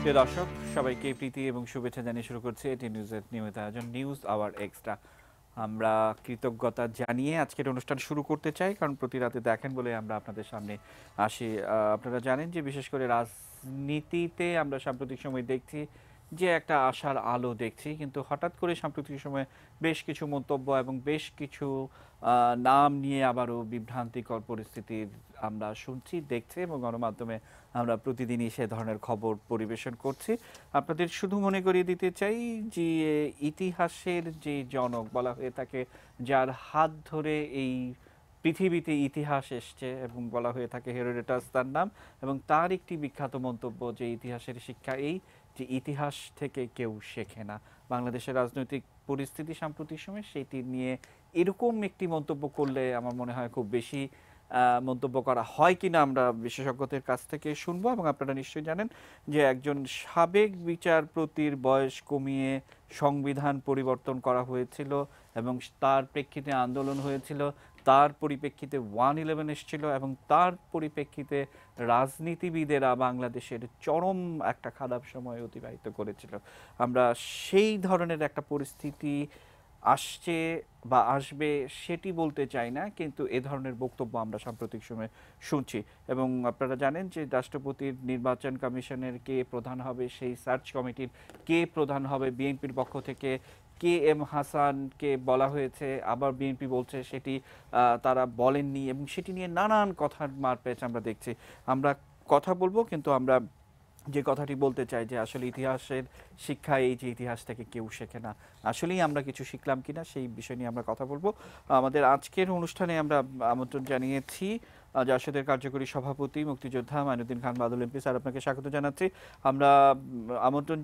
প্রিয় দর্শক, সবাইকে প্রীতি এবং শুভেচ্ছা জানিয়ে শুরু করছি এটি নিউজের নিয়মিত আয়োজন নিউজ আওয়ার এক্সট্রা। আমরা কৃতজ্ঞতা জানিয়ে আজকের অনুষ্ঠান শুরু করতে চাই, কারণ প্রতি রাতে দেখেন বলে আমরা আপনাদের সামনে আসি। আপনারা জানেন যে বিশেষ করে রাজনীতিতে আমরা সাম্প্রতিক সময় দেখছি যে একটা আশার আলো দেখছি, কিন্তু হঠাৎ করে সাম্প্রতিক সময়ে বেশ কিছু মন্তব্য এবং বেশ কিছু নাম নিয়ে আবারও বিভ্রান্তিকর পরিস্থিতির আমরা শুনছি, দেখছি এবং গণমাধ্যমে আমরা প্রতিদিনই সে ধরনের খবর পরিবেশন করছি। আপনাদের শুধু মনে করিয়ে দিতে চাই যে ইতিহাসের যে জনক বলা হয়ে থাকে, যার হাত ধরে এই পৃথিবীতে ইতিহাস এসছে এবং বলা হয়ে থাকে হেরোডোটাস তার নাম, এবং তার একটি বিখ্যাত মন্তব্য যে ইতিহাসের শিক্ষা এই যে ইতিহাস থেকে কেউ শেখে না। বাংলাদেশের রাজনৈতিক পরিস্থিতি সাম্প্রতিক সময় সেটি নিয়ে এরকম একটি মন্তব্য করলে আমার মনে হয় খুব বেশি মন্তব্য করা হয় কিনা আমরা বিশেষজ্ঞদের কাছ থেকে শুনবো। এবং আপনারা নিশ্চয়ই জানেন যে একজন সাবেক বিচারপতির বয়স কমিয়ে সংবিধান পরিবর্তন করা হয়েছিল এবং তার প্রেক্ষিতে আন্দোলন হয়েছিল, তার পরিপ্রেক্ষিতে 1/11 এসেছিল এবং তার পরিপ্রেক্ষিতে রাজনীতিবিদেরা বাংলাদেশের চরম একটা খারাপ সময় অতিবাহিত করেছিল। আমরা সেই ধরনের একটা পরিস্থিতি আসছে বা আসবে সেটি বলতে চাই না, কিন্তু এ ধরনের বক্তব্য আমরা সাম্প্রতিক সময়ে শুনছি। এবং আপনারা জানেন যে রাষ্ট্রপতির নির্বাচন কমিশনের কে প্রধান হবে, সেই সার্চ কমিটির কে প্রধান হবে, বিএনপির পক্ষ থেকে কে এম হাসানকে বলা হয়েছে, আবার বিএনপি বলছে সেটি তারা বলেননি, এবং সেটি নিয়ে নানান কথার মারপ্যাচ আমরা দেখছি। আমরা কথা বলবো, কিন্তু আমরা যে কথাটি বলতে চাই যে আসলে ইতিহাসের শিক্ষা এই যে ইতিহাস থেকে কেউ শেখে না, আসলেই আমরা কিছু শিখলাম কিনা সেই বিষয় নিয়ে আমরা কথা বলবো। আমাদের আজকের অনুষ্ঠানে আমরা আমন্ত্রণ জানিয়েছি জাসদের কার্যকরী সভাপতি মুক্তিযোদ্ধা মাইনুদ্দিন খান বাদল এমপি। স্যার, আপনাকে স্বাগত জানাচ্ছি। আমরা আমন্ত্রণ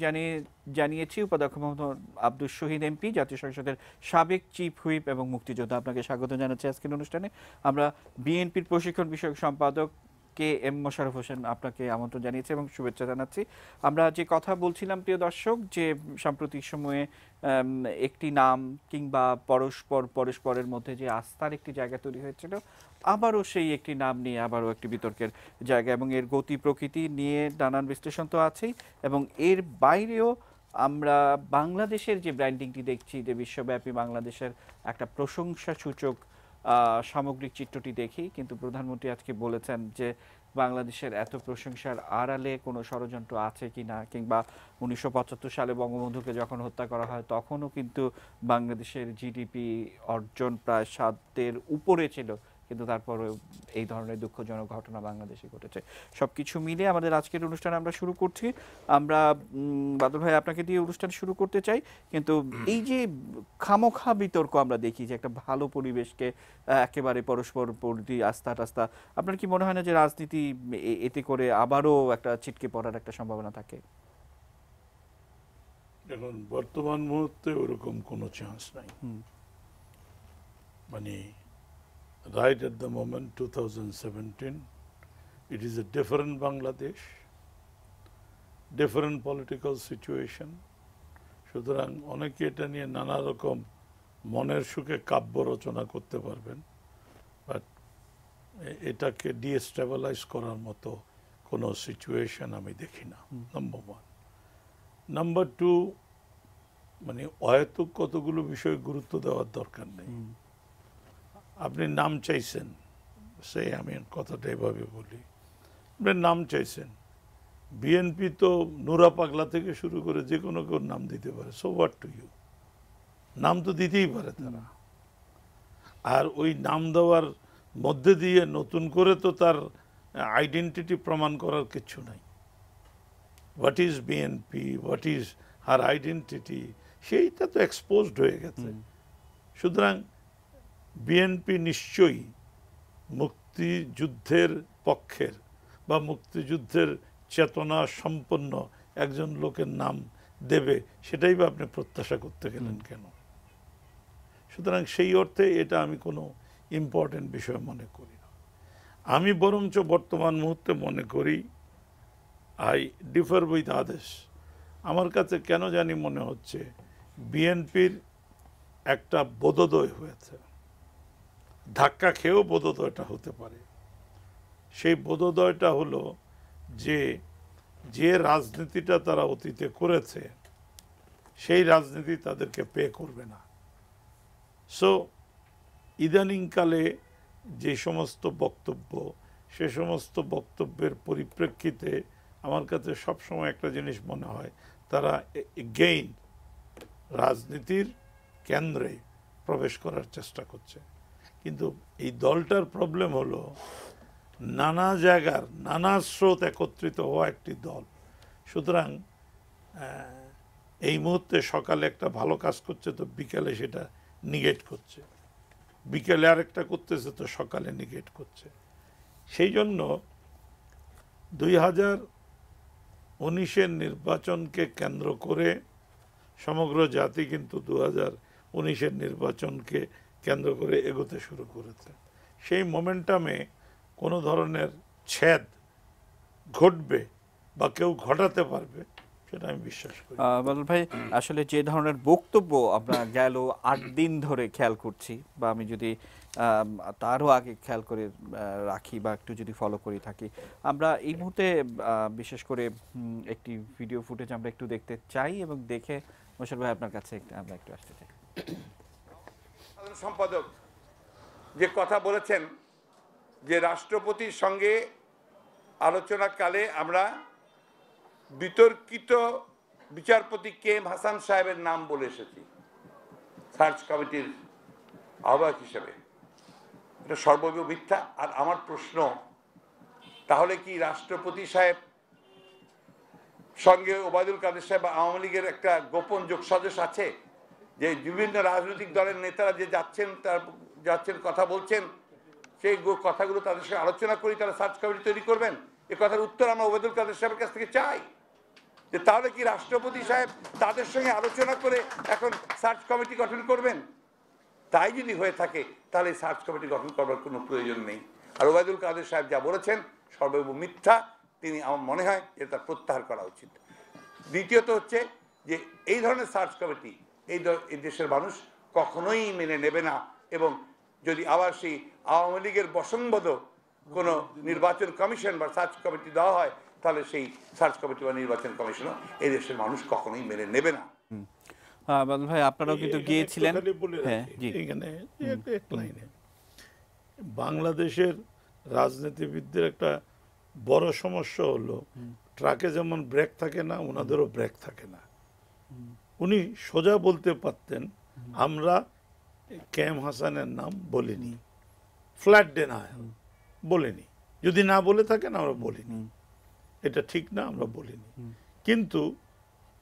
জানিয়েছি উপাধ্যক্ষ মোহাম্মদ আব্দুল শহীদ এমপি, জাতীয় সংসদের সাবেক চিফ হুইপ এবং মুক্তিযোদ্ধা। আপনাকে স্বাগত জানাচ্ছি আজকের অনুষ্ঠানে। আমরা বিএনপির প্রশিক্ষণ বিষয়ক সম্পাদক কে এম মোশাররফ হোসেন, আপনাকে আমন্ত্রণ জানিয়েছি এবং শুভেচ্ছা জানাচ্ছি। আমরা যে কথা বলছিলাম প্রিয় দর্শক, যে সাম্প্রতিক সময়ে একটি নাম কিংবা পরস্পরের মধ্যে যে আস্থার একটি জায়গা তৈরি হয়েছিল, আবারও সেই একটি নাম নিয়ে আবারও একটি বিতর্কের জায়গা, এবং এর গতি প্রকৃতি নিয়ে নানান বিশ্লেষণ তো আছেই, এবং এর বাইরেও আমরা বাংলাদেশের যে ব্র্যান্ডিংটি দেখছি, যে বিশ্বব্যাপী বাংলাদেশের একটা প্রশংসাসূচক সামগ্রিক চিত্রটি দেখি, কিন্তু প্রধানমন্ত্রী আজকে বলেছেন যে বাংলাদেশের এত প্রশংসার আড়ালে কোনো ষড়যন্ত্র আছে কি না, কিংবা 1975 সালে বঙ্গবন্ধুকে যখন হত্যা করা হয় তখনও কিন্তু বাংলাদেশের জিডিপি অর্জন প্রায় 7-এর উপরে ছিল, কিন্তু তারপরে এই ধরনের দুঃখজনক ঘটনা বাংলাদেশে ঘটেছে। সব কিছু মিলে আমাদের আজকের অনুষ্ঠান আমরা শুরু করছি। আমরা বাদল ভাই আপনাকে দিয়ে অনুষ্ঠান শুরু করতে চাই, কিন্তু এই যে খামোখা বিতর্ক আমরা দেখি, যে একটা ভালো পরিবেশকে একেবারে পরস্পর প্রতি আস্থা টাস্থা, আপনার কি মনে হয় না যে রাজনীতি এতে করে আবারও একটা ছিটকে পড়ার একটা সম্ভাবনা থাকে? এখন বর্তমান মুহূর্তে ওরকম কোনো চান্স নাই। মানে right at the moment 2017 it is a different Bangladesh, different political situation. সুতরাং অনেকে এটা নিয়ে নানা রকম মনের সুখে কাব্য রচনা করতে পারবেন, বাট এটাকে ডিস্টেবিলাইজ করার মতো কোনো সিচুয়েশন আমি দেখি না, নাম্বার ওয়ান। নাম্বার টু, মানে অহেতুক কতগুলো বিষয়ে গুরুত্ব দেওয়ার দরকার নেই। আপনি নাম চাইছেন, সেই আমি কথাটা এভাবে বলি, আপনি নাম চাইছেন, বিএনপি তো নুরা পাগলা থেকে শুরু করে যে কোনো কেউ নাম দিতে পারে, সো হোয়াট টু ইউ, নাম তো দিতেই পারে তারা। আর ওই নাম দেওয়ার মধ্যে দিয়ে নতুন করে তো তার আইডেন্টিটি প্রমাণ করার কিছু নাই। What is BNP, what is her identity, সেইটা তো এক্সপোজড হয়ে গেছে। সুতরাং বিএনপি নিশ্চয়ই মুক্তিযুদ্ধের পক্ষের বা মুক্তিযুদ্ধের চেতনা সম্পন্ন একজন লোকের নাম দেবে, সেটাই বা আপনি প্রত্যাশা করতে গেলেন কেন? সুতরাং সেই অর্থে এটা আমি কোনো ইম্পর্টেন্ট বিষয় মনে করি না। আমি বরঞ্চ বর্তমান মুহূর্তে মনে করি আই ডিফার উইথ আদেশ। আমার কাছে কেন জানি মনে হচ্ছে বিএনপির একটা বোধোদয় হয়েছে, ধাক্কা খেয়েও বোধোদয়টা হতে পারে। সেই বোধোদয়টা হলো যে যে রাজনীতিটা তারা অতীতে করেছে সেই রাজনীতি তাদেরকে পে করবে না। সো ইদানিংকালে যে সমস্ত বক্তব্য, সে সমস্ত বক্তব্যের পরিপ্রেক্ষিতে আমার কাছে সবসময় একটা জিনিস মনে হয়, তারা এগেইন রাজনীতির কেন্দ্রে প্রবেশ করার চেষ্টা করছে। কিন্তু এই দলটার প্রবলেম হলো নানা জায়গার নানা স্রোত একত্রিত হওয়া একটি দল। সুতরাং এই মুহূর্তে সকালে একটা ভালো কাজ করছে তো বিকেলে সেটা নিগেট করছে, বিকেলে আরেকটা করতেছে তো সকালে নিগেট করছে। সেই জন্য 2019-এর নির্বাচনকে কেন্দ্র করে সমগ্র জাতি কিন্তু 2019-এর নির্বাচনকে কেন্দ্র করে এগোতে শুরু করেছে। সেই মোমেন্টামে কোনো ধরনের ছেদ ঘটবে বা কেউ ঘটাতে পারবে সেটা আমি বিশ্বাস করি। বাদল ভাই, আসলে যে ধরনের বক্তব্য আমরা গেল 8 দিন ধরে খেয়াল করছি, বা আমি যদি তারও আগে খেয়াল করে রাখি বা একটু যদি ফলো করে থাকি, আমরা এই মুহূর্তে বিশেষ করে একটি ভিডিও ফুটেজ আমরা একটু দেখতে চাই এবং দেখে মোশাররফ ভাই আপনার কাছে আমরা একটু আসতে চাই। সম্পাদক যে কথা বলেছেন যে রাষ্ট্রপতির সঙ্গে আলোচনাকালে আমরা বিতর্কিত বিচারপতি KM হাসান সাহেবের নাম বলে এসেছি সার্চ কমিটির আহ্বায়ক হিসেবে। এটা সর্বৈব মিথ্যা। আর আমার প্রশ্ন, তাহলে কি রাষ্ট্রপতি সাহেব সঙ্গে ওবায়দুল কাদের সাহেব বা আওয়ামী লীগের একটা গোপন যোগসাজশ আছে, যে বিভিন্ন রাজনৈতিক দলের নেতারা যে যাচ্ছেন কথা বলছেন, সেই কথাগুলো তাদের সঙ্গে আলোচনা করি তারা সার্চ কমিটি তৈরি করবেন? এ কথার উত্তর আমরা ওবায়দুল কাদের সাহেবের কাছ থেকে চাই, যে তাহলে কি রাষ্ট্রপতি সাহেব তাদের সঙ্গে আলোচনা করে এখন সার্চ কমিটি গঠন করবেন? তাই যদি হয়ে থাকে তাহলে সার্চ কমিটি গঠন করবার কোনো প্রয়োজন নেই। আর ওবায়দুল কাদের সাহেব যা বলেছেন সর্বৈব মিথ্যা, তিনি আমার মনে হয় এটা প্রত্যাহার করা উচিত। দ্বিতীয়ত হচ্ছে যে এই ধরনের সার্চ কমিটি এই দেশের মানুষ কখনোই মেনে নেবে না, এবং যদি আবার সেই আওয়ামী লীগের বসংবদ কোনো নির্বাচন কমিশন বা সার্চ কমিটি দেওয়া হয়, তাহলে সেই সার্চ কমিটি বা নির্বাচন কমিশনও এই দেশের মানুষ কখনোই মেনে নেবে না। বাদল ভাই, আপনারাও কিন্তু গিয়েছিলেন। হ্যাঁ, এখানে এক লাইনে বাংলাদেশের রাজনীতিবিদদের একটা বড় সমস্যা হলো, ট্রাকে যেমন ব্রেক থাকে না, ওনাদেরও ব্রেক থাকে না। উনি সোজা বলতে পারতেন আমরা KM হাসানের নাম বলিনি, ফ্ল্যাট ডেনায়াল বলিনি। যদি না বলে থাকেন আমরা বলিনি, এটা ঠিক না, আমরা বলিনি। কিন্তু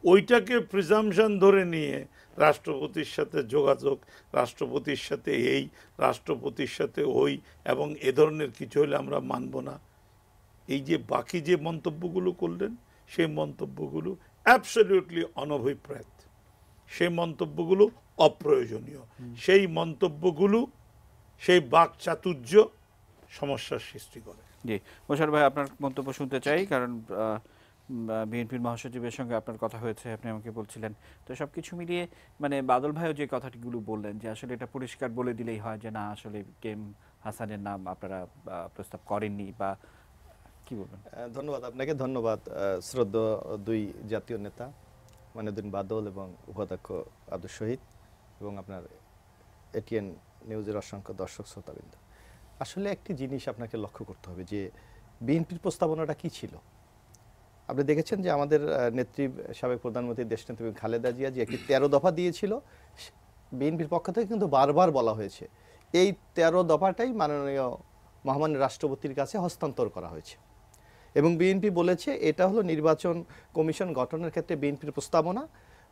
ওইটাকে প্রিজাম্পশন ধরে নিয়ে রাষ্ট্রপতির সাথে যোগাযোগ, রাষ্ট্রপতির সাথে এই, রাষ্ট্রপতির সাথে ওই, এবং এ ধরনের কিছু হলে আমরা মানব না, এই যে বাকি যে মন্তব্যগুলো করলেন, সেই মন্তব্যগুলো অ্যাবসলিউটলি অনভিপ্রেত, সেই মন্তব্যগুলো অপ্রয়োজনীয়, সেই মন্তব্যগুলো সেই বাকচাতুর্য সমস্যার সৃষ্টি করে। জি, মোশাররফ ভাই আপনার মন্তব্য শুনতে চাই, কারণ বিএনপির মহাসচিবের সঙ্গে আপনার কথা হয়েছে, আপনি আমাকে বলছিলেন। তো সব কিছু মিলিয়ে মানে বাদল ভাইও যে কথাটিগুলো বললেন যে আসলে এটা পরিষ্কার বলে দিলেই হয় যে না, আসলে KM হাসানের নাম আপনারা প্রস্তাব করেননি, বা কি বলবেন? ধন্যবাদ আপনাকে। ধন্যবাদ শ্রদ্ধেয় দুই জাতীয় নেতা মাইনুদ্দিন বাদল এবং উপাধ্যক্ষ আব্দুল শহীদ, এবং আপনার ATN নিউজের অসংখ্য দর্শক শ্রোতাবৃন্দ। আসলে একটি জিনিস আপনাকে লক্ষ্য করতে হবে যে বিএনপির প্রস্তাবনাটা কি ছিল। আপনি দেখেছেন যে আমাদের নেত্রী, সাবেক প্রধানমন্ত্রী দেশনেত্রী খালেদা জিয়া যে একটি 13 দফা দিয়েছিল, বিএনপির পক্ষ থেকে কিন্তু বারবার বলা হয়েছে এই 13 দফাটাই মাননীয় মহামান্য রাষ্ট্রপতির কাছে হস্তান্তর করা হয়েছে, এবং বিএনপি বলেছে এটা হলো নির্বাচন কমিশন গঠনের ক্ষেত্রে বিএনপির প্রস্তাবনা।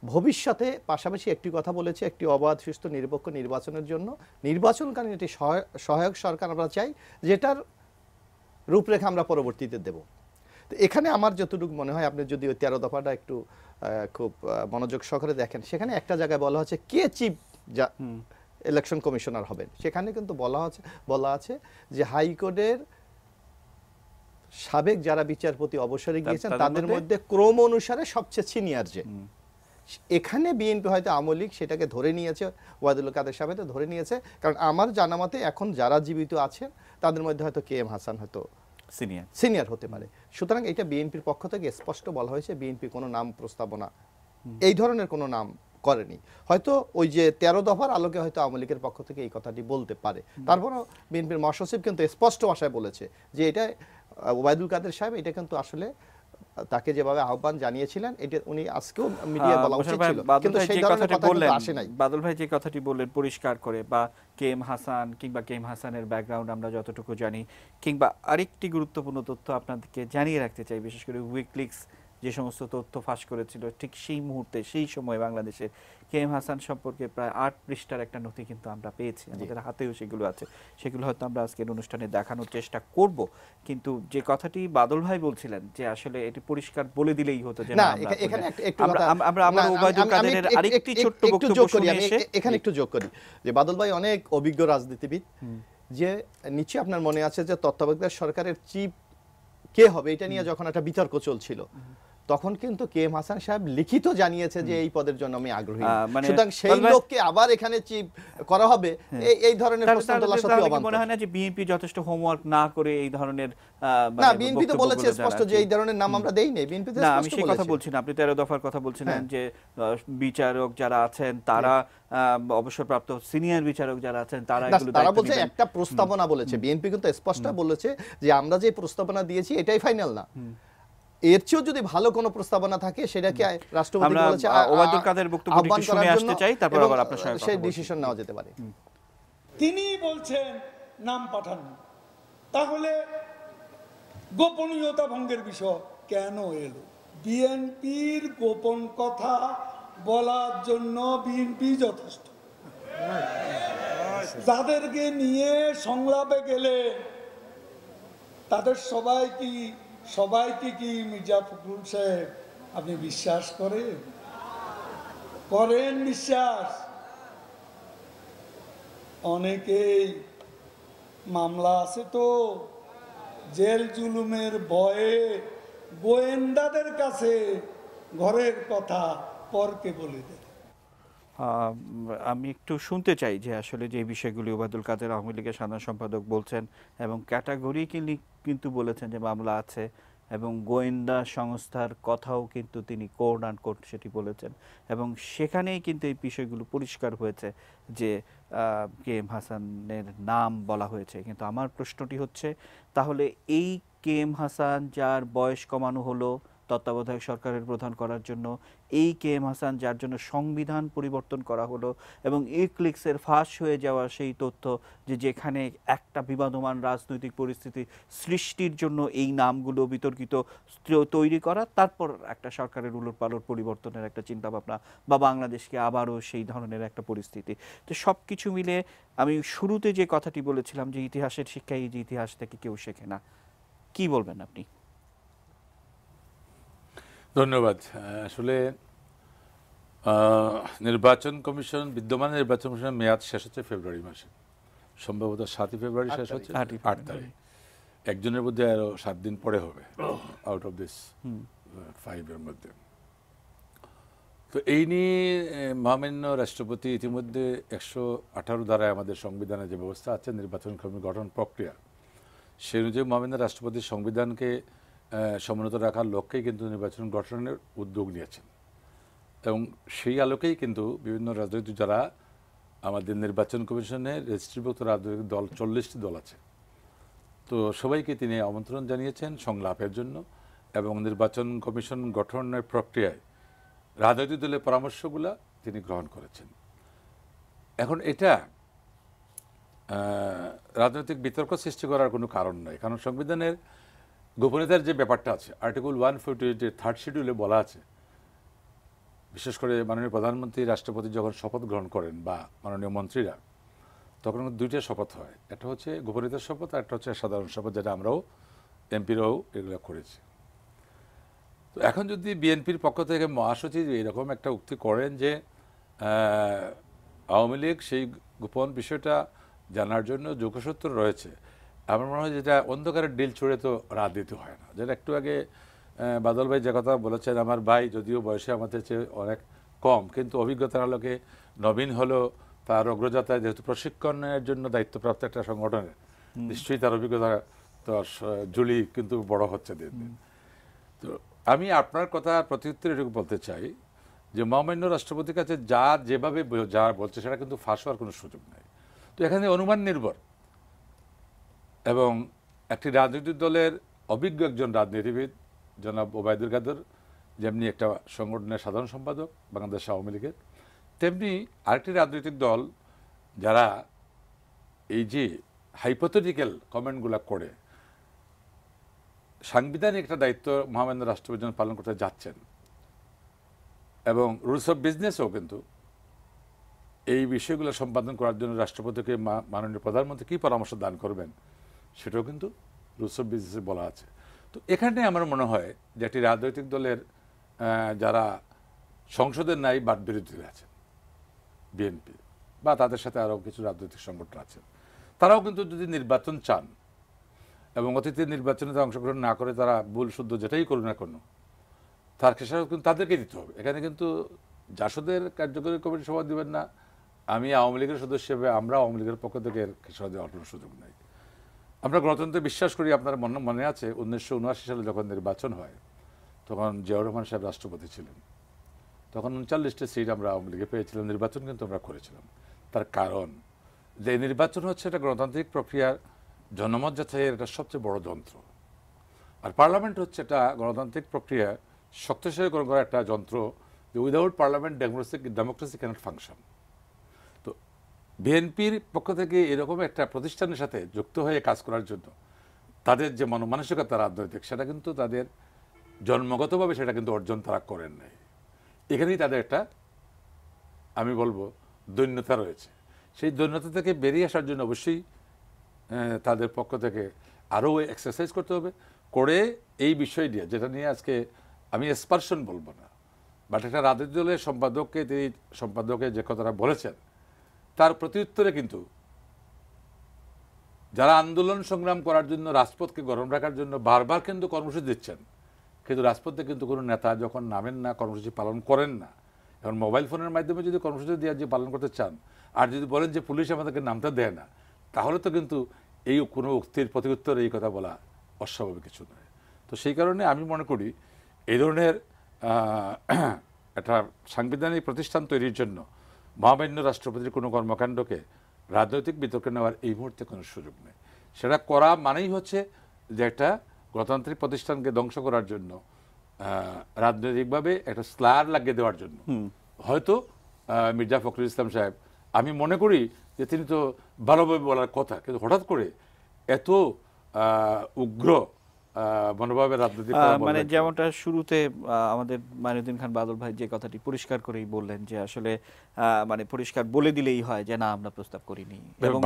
ভবিষ্যতে পাশাপাশি একটি কথা বলেছে, একটি অবাধ, সুষ্ঠু, নিরপেক্ষ নির্বাচনের জন্য নির্বাচনকালীন একটি সহায়ক সরকার আমরা চাই, যেটার রূপরেখা আমরা পরবর্তীতে দেব। তো এখানে আমার যতটুকু মনে হয়, আপনি যদি ওই 13 দফাটা একটু খুব মনোযোগ সহকারে দেখেন, সেখানে একটা জায়গায় বলা হচ্ছে কে চিফ ইলেকশন কমিশনার হবেন। সেখানে কিন্তু বলা আছে যে হাইকোর্টের সাবেক যারা বিচারপতি অবসরে গিয়েছেন তাদের মধ্যে ক্রম অনুসারে সবচেয়ে সিনিয়র যে, এখানে বিএনপি হয়তো আওয়ামী লীগ সেটাকে ধরে নিয়েছে, ওয়াদুল কাদের সাহেব ধরে নিয়েছে, কারণ আমার জানা মতে এখন যারা জীবিত আছেন তাদের মধ্যে হয়তো KM হাসান হয়তো সিনিয়র হতে পারে। সুতরাং এটা বিএনপির পক্ষ থেকে স্পষ্ট বলা হয়েছে, বিএনপি কোনো নাম প্রস্তাবনা এই ধরনের কোনো নাম করেনি। হয়তো ওই যে 13 দফার আলোকে হয়তো আওয়ামী লীগের পক্ষ থেকে এই কথাটি বলতে পারে। তারপরও বিএনপির মহাসচিব কিন্তু স্পষ্ট ভাষায় বলেছে যে এটা ওবায়দুল কাদের সাহেব এটা কিন্তু আসলে তাকে যেভাবে আহ্বান জানিয়েছিলেন এটা উনি আজকেও মিডিয়ায় বলা উচিত ছিল, কিন্তু সেই ধরনের কথা কিন্তু আসে নাই। বাদল ভাই যে কথাটি বললেন পরিষ্কার করে, বা কে এম হাসান কিংবা কে এম হাসানের ব্যাকগ্রাউন্ড আমরা যতটুকু জানি, কিংবা আরেকটি গুরুত্বপূর্ণ তথ্য আপনাদেরকে জানিয়ে রাখতে চাই, বিশেষ করে উইকিলিক্স যে সমস্ত তথ্য ফাঁস করেছিল ঠিক সেই মুহূর্তে সেই সময় বাংলাদেশের কে এম হাসান সম্পর্কে প্রায় 8 পৃষ্ঠার একটা নথি কিন্তু আমরা পেয়েছি, আমাদের হাতেও সেগুলো আছে। সেগুলো হয়তো আমরা আজকের অনুষ্ঠানে দেখানোর চেষ্টা করব। কিন্তু যে কথাটি বাদল ভাই বলছিলেন যে আসলে এটি পরিষ্কার বলে দিলেই হতো যে না, এখানে একটু আমরা ওবায়দুল কাদেরের আরেকটি ছোট্ট বক্তব্য শুনে এসে এখানে একটু যোগ করি যে বাদল ভাই অনেক অভিজ্ঞ রাজনীতিবিদ, যে নিশ্চয়ই আপনার মনে আছে যে তত্ত্বাবধায়ক সরকারের চিফ কে হবে এটা নিয়ে যখন একটা বিতর্ক চলছিল, তখন কিন্তু কে এম হাসান সাহেব লিখিত জানিয়েছে যে এই পদের জন্য আমি আগ্রহী। সুতরাং সেই লোককে আবার এখানে চিফ করা হবে, এই ধরনের প্রশ্ন তোলা সত্যি অবান্তর। মনে হয় না যে বিএনপি যথেষ্ট হোমওয়ার্ক না করে এই ধরনের না, বিএনপি তো বলেছে স্পষ্ট যে এই ধরনের নাম আমরা দেই নাই, বিএনপি তো না, স্পষ্ট আমি সেই বলেছে। কথা বলছি না, আপনি 13 দফার কথা বলছিলেন যে বিচারক যারা আছেন তারা অবসরপ্রাপ্ত সিনিয়র বিচারক যারা আছেন তারা এগুলো তারা বলছে একটা প্রস্তাবনা বলেছে, বিএনপি কিন্তু স্পষ্ট বলেছে যে আমরা যে প্রস্তাবনা দিয়েছি এটাই ফাইনাল না, এর চেয়েও যদি ভালো কোনো প্রস্তাবনা থাকে সেটা কি রাষ্ট্রপতি বলেছে ওবায়দুল কাদের বক্তব্য একটু শুনে আসতে চাই, তারপর আবার আপনার সঙ্গে সেই ডিসিশন নেওয়া যেতে পারে। তিনি বলছেন নাম পাঠান, তাহলে গোপনীয়তা ভঙ্গের বিষয় কেন এলো? বিএনপির গোপন কথা বলার জন্য বিএনপি যথেষ্ট। যাদেরকে নিয়ে সংলাপে গেলে তাদের সবাইকে কি মির্জা ফখরুল সাহেব আপনি বিশ্বাস করেন বিশ্বাস? অনেকেই মামলা আছে তো, জেল জুলুমের ভয়ে গোয়েন্দাদের কাছে ঘরের কথা পরকে বলে দেয়। আমি একটু শুনতে চাই যে আসলে যে বিষয়গুলি ওবায়দুল কাদের আওয়ামী লীগের সাধারণ সম্পাদক বলছেন এবং ক্যাটাগরিক্যালি কিন্তু বলেছেন যে মামলা আছে, এবং গোয়েন্দা সংস্থার কথাও কিন্তু তিনি কোড অ্যান্ড কোড সেটি বলেছেন, এবং সেখানেই কিন্তু এই বিষয়গুলো পরিষ্কার হয়েছে যে কে এম হাসানের নাম বলা হয়েছে। কিন্তু আমার প্রশ্নটি হচ্ছে, তাহলে এই কে এম হাসান যার বয়স কমানো হলো তত্ত্বাবধায়ক সরকারের প্রধান করার জন্য, এই কে এম হাসান যার জন্য সংবিধান পরিবর্তন করা হলো, এবং উইকিলিক্সের ফাঁস হয়ে যাওয়া সেই তথ্য যে যেখানে একটা বিবাদমান রাজনৈতিক পরিস্থিতি সৃষ্টির জন্য এই নামগুলো বিতর্কিত তৈরি করা, তারপর একটা সরকারের উলটপালট পরিবর্তনের একটা চিন্তাভাবনা, বা বাংলাদেশকে আবারও সেই ধরনের একটা পরিস্থিতি। তো সব কিছু মিলে আমি শুরুতে যে কথাটি বলেছিলাম যে ইতিহাসের শিক্ষায় এই যে ইতিহাস থেকে কেউ শেখে না, কি বলবেন আপনি? ধন্যবাদ। আসলে নির্বাচন কমিশন, বিদ্যমান নির্বাচন কমিশনের মেয়াদ শেষ হচ্ছে ফেব্রুয়ারি মাসে, সম্ভবত 7 ফেব্রুয়ারি শেষ হচ্ছে, 8 তারিখ। একজনের মধ্যে আরো 7 দিন পরে হবে আউট অফ দিস 5 এর মধ্যে। তো এই নিয়ে মহামান্য রাষ্ট্রপতি ইতিমধ্যে 118 ধারায় আমাদের সংবিধানে যে ব্যবস্থা আছে নির্বাচন কমিশন গঠন প্রক্রিয়া, সেই অনুযায়ী মহামান্য রাষ্ট্রপতি সংবিধানকে সমুন্নত রাখার লক্ষ্যেই কিন্তু নির্বাচন গঠনের উদ্যোগ নিয়েছেন, এবং সেই আলোকেই কিন্তু বিভিন্ন রাজনৈতিক যারা আমাদের নির্বাচন কমিশনে রেজিস্ট্রিভুক্ত রাজনৈতিক দল 40টি দল আছে, তো সবাইকে তিনি আমন্ত্রণ জানিয়েছেন সংলাপের জন্য, এবং নির্বাচন কমিশন গঠনের প্রক্রিয়ায় রাজনৈতিক দলের পরামর্শগুলা তিনি গ্রহণ করেছেন। এখন এটা রাজনৈতিক বিতর্ক সৃষ্টি করার কোনো কারণ নয়, কারণ সংবিধানের গোপনীয়তার যে ব্যাপারটা আছে আর্টিকেল 148 3rd শিডিউলে বলা আছে, বিশেষ করে মাননীয় প্রধানমন্ত্রী রাষ্ট্রপতি যখন শপথ গ্রহণ করেন বা মাননীয় মন্ত্রীরা, তখন 2টা শপথ হয়, একটা হচ্ছে গোপনীয়তার শপথ আর একটা হচ্ছে সাধারণ শপথ, যেটা আমরাও এমপিরাও এগুলো করেছি। তো এখন যদি বিএনপির পক্ষ থেকে মহাসচিব এরকম একটা উক্তি করেন যে আওয়ামী লীগ সেই গোপন বিষয়টা জানার জন্য যোগসূত্র রয়েছে, আমার মনে হয় যেটা অন্ধকারের ডিল ছুড়ে তো রাত দিতে হয় না। যেটা একটু আগে বাদল ভাই যে কথা বলেছেন, আমার ভাই যদিও বয়সে আমাদের চেয়ে অনেক কম, কিন্তু অভিজ্ঞতার আলোকে নবীন হলো, তার অগ্রযাত্রায় যেহেতু প্রশিক্ষণের জন্য দায়িত্বপ্রাপ্ত একটা সংগঠনের, নিশ্চয়ই তার অভিজ্ঞতা তো জুলি কিন্তু বড় হচ্ছে দিন দিন। তো আমি আপনার কথা প্রত্যুত্তরে এটুকু বলতে চাই যে মহামান্য রাষ্ট্রপতির কাছে যা যেভাবে যা বলছে সেটা কিন্তু ফাঁস হওয়ার কোনো সুযোগ নেই। তো এখানে অনুমান নির্ভর, এবং একটি রাজনৈতিক দলের অভিজ্ঞ একজন রাজনীতিবিদ জনাব ওবায়দুল কাদের যেমনি একটা সংগঠনের সাধারণ সম্পাদক বাংলাদেশ আওয়ামী লীগের, তেমনি আরেকটি রাজনৈতিক দল যারা এই যে হাইপোথেটিক্যাল কমেন্টগুলো করে সাংবিধানিক একটা দায়িত্ব মহামান্য রাষ্ট্রপতি পালন করতে যাচ্ছেন, এবং রুলস অফ বিজনেসও কিন্তু এই বিষয়গুলো সম্পাদন করার জন্য রাষ্ট্রপতিকে মাননীয় প্রধানমন্ত্রী কী পরামর্শ দান করবেন সেটাও কিন্তু রুলস অফ বিজনেসে বলা আছে। তো এখানে আমার মনে হয় যে একটি রাজনৈতিক দলের যারা সংসদের নাই বাট বিরোধীরা আছেন, বিএনপি বা তাদের সাথে আরও কিছু রাজনৈতিক সংগঠন আছেন, তারাও কিন্তু যদি নির্বাচন চান এবং অতীতের নির্বাচনে অংশগ্রহণ না করে তারা ভুল শুদ্ধ যেটাই করুন না কোনো, তার খেসারত কিন্তু তাদেরকে দিতে হবে। এখানে কিন্তু জাসদের কার্যকরী কমিটির সভা দেবেন না, আমি আওয়ামী লীগের সদস্য হিসেবে আমরা আওয়ামী লীগের পক্ষ থেকে এর খেসারত দেওয়ার কোনো সুযোগ নেই। আমরা গণতন্ত্রে বিশ্বাস করি। আপনার মনে আছে 1979 সালে যখন নির্বাচন হয় তখন জিয়াউর রহমান সাহেব রাষ্ট্রপতি ছিলেন, তখন 39টা সিট আমরা আওয়ামী লীগে পেয়েছিলাম, নির্বাচন কিন্তু আমরা করেছিলাম। তার কারণ যে নির্বাচন হচ্ছে একটা গণতান্ত্রিক প্রক্রিয়ার জনমত যাচাইয়ের এটা সবচেয়ে বড় যন্ত্র, আর পার্লামেন্ট হচ্ছে একটা গণতান্ত্রিক প্রক্রিয়া শক্তিশালীকরণ করা একটা যন্ত্র, যে without parliament democracy cannot function. তো বিএনপির পক্ষ থেকে এরকম একটা প্রতিষ্ঠানের সাথে যুক্ত হয়ে কাজ করার জন্য তাদের যে মানসিকতা রাজনৈতিক, সেটা কিন্তু তাদের জন্মগতভাবে সেটা কিন্তু অর্জন তারা করেন নাই। এখানেই তাদের একটা আমি বলবো দৈন্যতা রয়েছে। সেই দৈন্যতা থেকে বেরিয়ে আসার জন্য অবশ্যই তাদের পক্ষ থেকে আরও এক্সারসাইজ করতে হবে, করে এই বিষয় নিয়ে যেটা নিয়ে আজকে আমি এক্সপারশন বলবো না, বাট একটা রাজনৈতিক দলের সম্পাদকে যে কথাটা বলেছেন তার প্রত্যুত্তরে কিন্তু যারা আন্দোলন সংগ্রাম করার জন্য রাজপথকে গরম রাখার জন্য বারবার কিন্তু কর্মসূচি দিচ্ছেন, কিন্তু রাজপথে কিন্তু কোনো নেতা যখন নামেন না, কর্মসূচি পালন করেন না, এখন মোবাইল ফোনের মাধ্যমে যদি কর্মসূচি দিয়ে যে পালন করতে চান আর যদি বলেন যে পুলিশ আমাদেরকে নামতে দেয় না, তাহলে তো কিন্তু এই কোনো উক্তির প্রত্যুত্তরে এই কথা বলা অস্বাভাবিক কিছু নয়। তো সেই কারণে আমি মনে করি এই ধরনের একটা সাংবিধানিক প্রতিষ্ঠান তৈরির জন্য মহামান্য রাষ্ট্রপতির কোনো কর্মকাণ্ডকে রাজনৈতিক বিতর্কে নেওয়ার এই মুহূর্তে কোনো সুযোগ নেই। সেটা করা মানেই হচ্ছে যে একটা গণতান্ত্রিক প্রতিষ্ঠানকে ধ্বংস করার জন্য, রাজনৈতিকভাবে একটা স্লার লাগিয়ে দেওয়ার জন্য হয়তো মির্জা ফখরুল ইসলাম সাহেব, আমি মনে করি যে তিনি তো ভালোভাবে বলার কথা, কিন্তু হঠাৎ করে এত উগ্র মনোভাবে রাজনীতি মানে যেমনটা শুরুতে আমাদের মাইনুদ্দিন খান বাদল ভাই যে কথাটি পরিষ্কার করেই বললেন যে আসলে মানে পরিষ্কার বলে দিলেই হয় যে না আমরা প্রস্তাব করিনি, এবং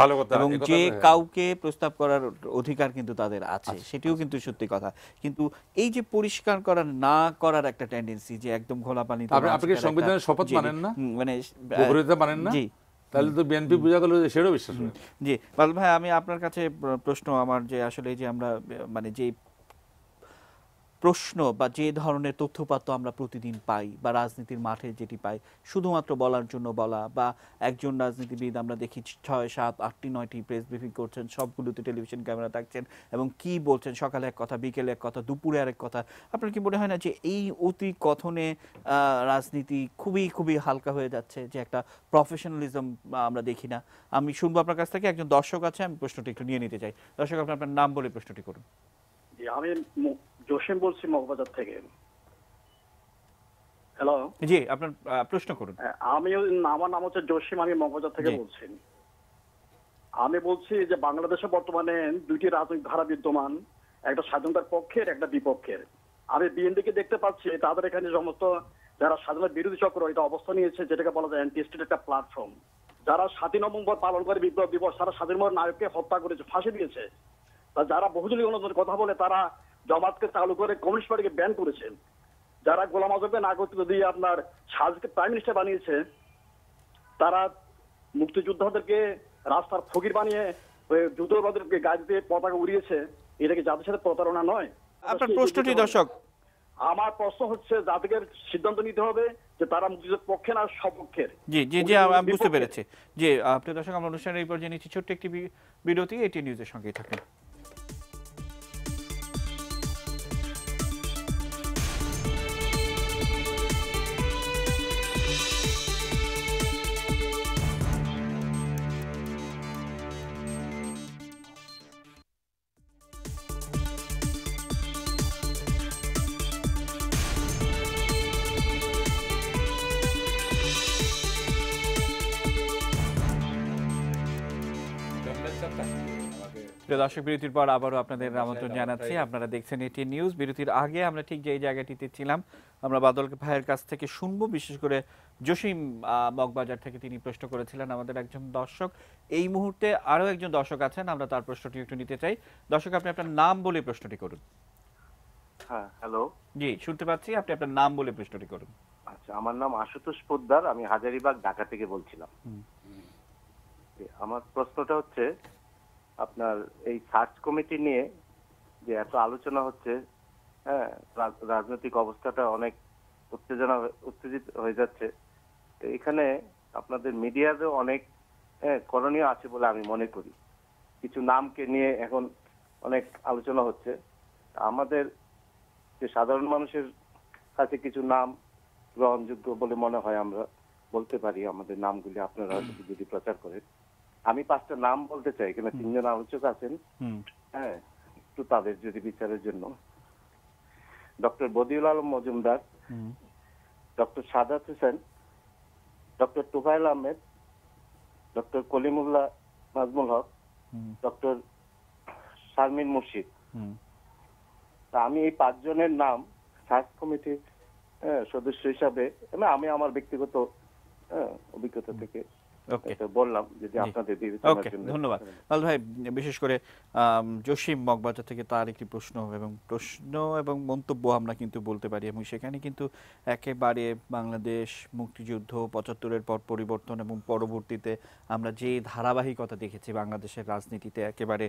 যে কাউকে প্রস্তাব করার অধিকার কিন্তু তাদের আছে, সেটিও কিন্তু সত্যি কথা। কিন্তু এই যে পরিষ্কার করা না করার একটা টেন্ডেন্সি, যে একদম ঘোলা পানিতে, আপনি কি সংবিধানের শপথ মানেন না, মানে মানেন না, তাহলে তো বিএনপি বোঝা গেল যে সেটাও বিশ্বাস করে। জি বাদল ভাই, আমি আপনার কাছে প্রশ্ন আমার যে আসলে যে আমরা মানে যে প্রশ্ন বা যে ধরনের তথ্যপাত্র আমরা প্রতিদিন পাই বা রাজনীতির মাঠে যেটি পাই শুধুমাত্র বলার জন্য বলা, বা একজন রাজনীতিবিদ আমরা দেখি 6, 7, 8টি 9টি প্রেস ব্রিফিং করছেন, সবগুলোতে টেলিভিশন ক্যামেরা থাকছেন এবং কি বলছেন, সকালে এক কথা, বিকেলে এক কথা, দুপুরে আরেক কথা। আপনার কি মনে হয় না যে এই অতি কথনে রাজনীতি খুবই খুবই হালকা হয়ে যাচ্ছে, যে একটা প্রফেশনালিজম আমরা দেখি না? আমি শুনবো আপনার কাছ থেকে, একজন দর্শক আছে, আমি প্রশ্নটি একটু নিয়ে নিতে চাই। দর্শক, আপনার নাম বলে প্রশ্নটি করুন। আমি জসিম বলছি মগবাজার থেকে। হ্যালো, জি আপনার প্রশ্ন করুন। আমার নাম হচ্ছে জসিম, আমি মগবাজার থেকে বলছি। আমি বলছি যে বাংলাদেশে বর্তমানে দুইটি রাজনৈতিক ধারা বিদ্যমান, একটা স্বাধীনতার পক্ষের, একটা বিপক্ষের। আমি বিএনপিকে দেখতে পাচ্ছি তাদের এখানে সমস্ত যারা স্বাধীনতা বিরোধী চক্র এটা অবস্থান নিয়েছে, যেটাকে বলা যায় অ্যান্টি স্টেট একটা প্ল্যাটফর্ম। যারা 7 নভেম্বর পালন করে বিপ্লব দিবস, তারা স্বাধীনতার নায়ককে হত্যা করেছে, ফাঁসি দিয়েছে। যারা বহুদলীয় গণতন্ত্রের কথা বলে তারা জামাতকে চালু করে কমিউনিস্ট পার্টিকে ব্যান করেছেন। যারা গোলাম আজমকে নাগরিকত্ব দিয়ে আপনার সাজকে প্রাইম মিনিস্টার বানিয়েছে, তারা মুক্তিযোদ্ধাদেরকে রাস্তার ফকির বানিয়ে যুদ্ধবাদীদেরকে গাড়িতে পতাকা উড়িয়েছে। এটা কি জাতির সাথে প্রতারণা নয়? আপনার প্রশ্নটি দর্শক, আমার প্রশ্ন হচ্ছে জাতিকে সিদ্ধান্ত নিতে হবে যে তারা মুক্তিযুদ্ধের পক্ষে না সপক্ষের। জি জি জি আমি বুঝতে পেরেছি। জি আপনি দর্শক, আমরা অনুষ্ঠানের এই পর্যায়ে নিচ্ছি ছোট্ট একটি বিরতি। এটি নিউজের সঙ্গেই থাকেন। প্রিয় দর্শক, বিরতির পর আবারও আপনাদের আমন্ত্রণ জানাচ্ছি। আপনারা দেখছেন এটি নিউজ। বিরতির আগে আমরা ঠিক যে জায়গাটিতে ছিলাম, আমরা বাদল ভাইয়ের কাছ থেকে শুনবো, বিশেষ করে জসিম মগবাজার থেকে তিনি প্রশ্ন করেছিলেন আমাদের একজন দর্শক। এই মুহূর্তে আরো একজন দর্শক আছেন, আমরা তার প্রশ্নটি একটু নিতে চাই। দর্শক, আপনি আপনার নাম বলে প্রশ্নটি করুন। হ্যাঁ, হ্যালো। জি, শুনতে পাচ্ছি, আপনি আপনার নাম বলে প্রশ্নটি করুন। আচ্ছা, আমার নাম আশুতোষ পোদ্দার, আমি হাজারীবাগ ঢাকা থেকে বলছিলাম। আমার প্রশ্নটা হচ্ছে, আপনার এই সার্চ কমিটি নিয়ে যে এত আলোচনা হচ্ছে, হ্যাঁ, রাজনৈতিক অবস্থাটা অনেক উত্তেজিত হয়ে যাচ্ছে। তো এখানে আপনাদের মিডিয়ারও অনেক করণীয় আছে বলে আমি মনে করি। কিছু নামকে নিয়ে এখন অনেক আলোচনা হচ্ছে। আমাদের যে সাধারণ মানুষের কাছে কিছু নাম গ্রহণযোগ্য বলে মনে হয়, আমরা বলতে পারি আমাদের নামগুলি আপনারা যদি প্রচার করেন। আমি 5টা নাম বলতে চাই, এখানে 3 জন আলোচক আছেন, হ্যাঁ, একটু তাদের যদি বিচারের জন্য। Doctor Badiul Alam Majumdar, doctor Sadat Hossain, doctor Tufail Ahmed, doctor Kalimullah Nazmul Haque, doctor Sharmin Murshid. আমি এই 5 জনের নাম সার্চ কমিটির সদস্য হিসাবে আমি আমার ব্যক্তিগত অভিজ্ঞতা থেকে বললাম, যদি আপনাদের বিবেচনার জন্য। ধন্যবাদ লাল ভাই। বিশেষ করে জসিম মগবাজার থেকে তার একটি প্রশ্ন এবং মন্তব্য আমরা কিন্তু বলতে পারি, এবং সেখানে কিন্তু একেবারে বাংলাদেশ মুক্তিযুদ্ধ 75-এর পর পরিবর্তন এবং পরবর্তীতে আমরা যে ধারাবাহিকতা দেখেছি বাংলাদেশের রাজনীতিতে, একেবারে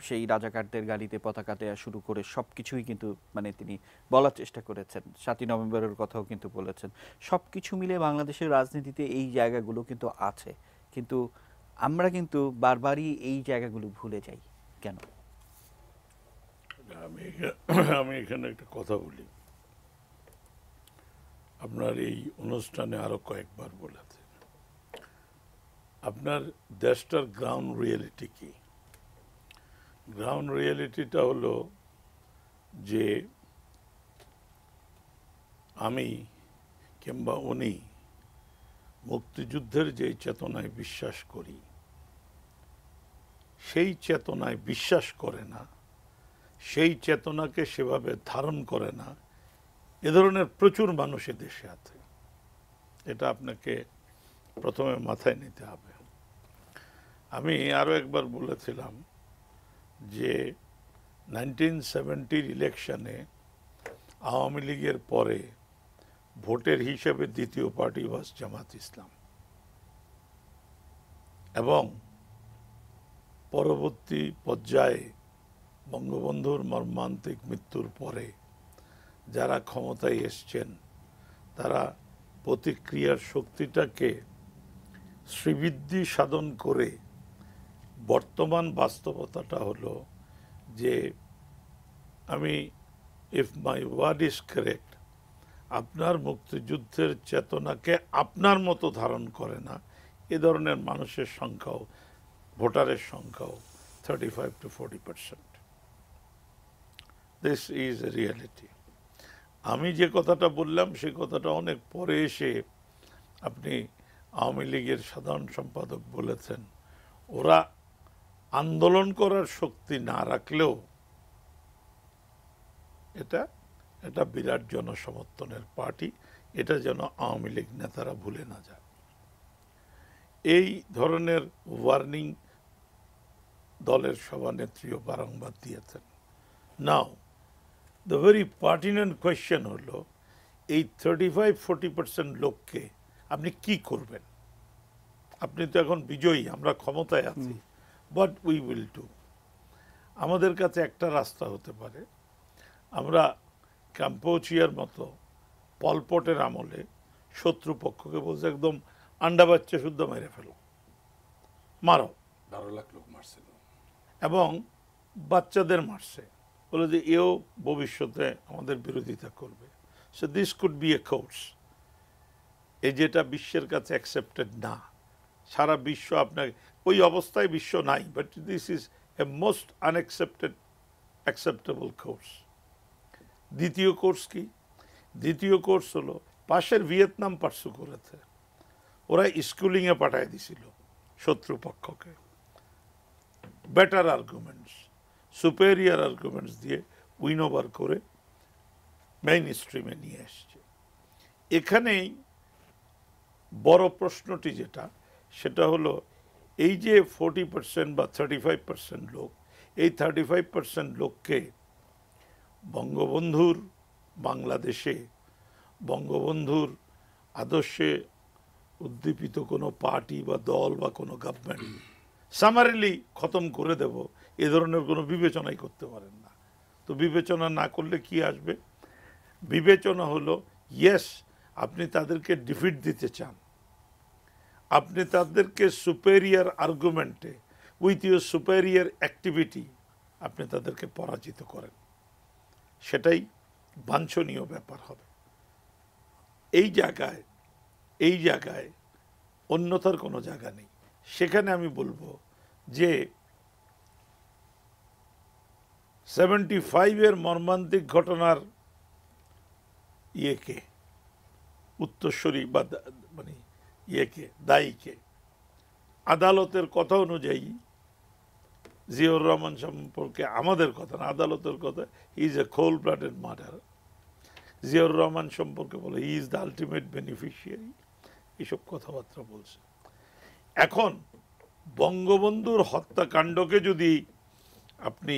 সেই রাজাকারদের গাড়িতে পতাকা দেওয়া শুরু করে সবকিছুই কিন্তু মানে তিনি বলার চেষ্টা করেছেন। 7ই নভেম্বরের কথাও কিন্তু বলেছেন। সবকিছু মিলে বাংলাদেশের রাজনীতিতে এই জায়গাগুলো কিন্তু আছে, কিন্তু আমরা কিন্তু বারবারই এই জায়গাগুলো ভুলে যাই কেন? আমি এখানে একটা কথা বলি। আপনার এই অনুষ্ঠানে আরো কয়েকবার বলেছে, আপনার দেশটার গ্রাউন্ড রিয়েলিটি কি? গ্রাউন্ড রিয়েলিটিটা হলো যে আমি কিংবা উনি মুক্তিযুদ্ধের যে চেতনায় বিশ্বাস করি, সেই চেতনায় বিশ্বাস করে না, সেই চেতনাকে সেভাবে ধারণ করে না, এ ধরনের প্রচুর মানুষ দেশে আছে। এটা আপনাকে প্রথমে মাথায় নিতে হবে। আমি আরো একবার বলেছিলাম যে 1970 ইলেকশনে আওয়ামী লীগের পরে ভোটের হিসেবে দ্বিতীয় পার্টি ওয়াজ জামাত ইসলাম, এবং পরবর্তী পর্যায়ে বঙ্গবন্ধুর মর্মান্তিক মৃত্যুর পরে যারা ক্ষমতায় এসছেন, তারা প্রতিক্রিয়ার শক্তিটাকে শ্রীবৃদ্ধি সাধন করে বর্তমান বাস্তবতাটা হলো যে, আমি if my word is correct, আপনার মুক্তিযুদ্ধের চেতনাকে আপনার মতো ধারণ করে না এ ধরনের মানুষের সংখ্যাও, ভোটারের সংখ্যাও 35 to 40%। This is a reality. আমি যে কথাটা বললাম সেই কথাটা অনেক পরে এসে আপনি আওয়ামী লীগের সাধারণ সম্পাদক বলেছেন, ওরা আন্দোলন করার শক্তি না রাখলেও এটা বিরাট জনসমর্থনের পার্টি, এটা যেন আওয়ামী লীগ নেতারা ভুলে না যায়। এই ধরনের ওয়ার্নিং দলের সভানেত্রীও বারংবার দিয়েছেন। নাও দ্য ভেরি পার্টিনেন্ট কোয়েশ্চেন হলো, এই 35-40% লোককে আপনি কি করবেন? আপনি তো এখন বিজয়ী, আমরা ক্ষমতায় আছি, হোয়াট উই উইল ডু? আমাদের কাছে একটা রাস্তা হতে পারে, আমরা ক্যাম্পোচিয়ার মতো পলপটের আমলে শত্রুপক্ষকে বলছে একদম আন্ডা বাচ্চা শুদ্ধ মেরে ফেলো, মারো। 12 লাখ লোক মারছিল এবং বাচ্চাদের মারছে, বলে যে এও ভবিষ্যতে আমাদের বিরোধিতা করবে। So this could B A course. এই যেটা বিশ্বের কাছে অ্যাকসেপ্টেড না, সারা বিশ্ব আপনাকে ওই অবস্থায় বিশ্ব নাই, but this is a most acceptable course. দ্বিতীয় কোর্স কি? দ্বিতীয় কোর্স হলো, পাশের ভিয়েতনাম পার্সু করেছে, ওরা স্কুলিংয়ে পাঠায় দিছিল শত্রুপক্ষকে। বেটার আর্গুমেন্টস, সুপেরিয়ার আর্গুমেন্টস দিয়ে উইন ওভার করে মেইন স্ট্রিমে নিয়ে এসছে। এখানেই বড় প্রশ্নটি যেটা, সেটা হলো এই যে 40% বা 35% লোক, এই 35% লোককে বঙ্গবন্ধুর বাংলাদেশে, বঙ্গবন্ধুর আদর্শে উদ্দীপিত কোনো পার্টি বা দল বা কোনো গভর্নমেন্ট সামারিলি খতম করে দেব, এ ধরনের কোনো বিবেচনাই করতে পারেন না। তো বিবেচনা না করলে কি আসবে? বিবেচনা হলো, ইয়েস, আপনি তাদেরকে ডিফিট দিতে চান, আপনি তাদেরকে সুপেরিয়ার আর্গুমেন্টে উইথ ইউর সুপেরিয়ার অ্যাক্টিভিটি আপনি তাদেরকে পরাজিত করেন, সেটাই বাঞ্ছনীয় ব্যাপার হবে। এই জায়গায় অন্যথার কোনো জায়গা নেই। সেখানে আমি বলবো যে 75-এর মর্মান্তিক ঘটনার ইয়েকে, উত্তরসূরি বা মানে ইয়েকে, দায়ীকে, আদালতের কথা অনুযায়ী, জিয়াউর রহমান সম্পর্কে আমাদের কথা না, আদালতের কথা, he is a cold blooded murder. Ziaur Rahman সম্পর্কে বলে he is the ultimate beneficiary, এইসব কথাবার্তা বলছে। এখন বঙ্গবন্ধুর হত্যাকাণ্ডকে যদি আপনি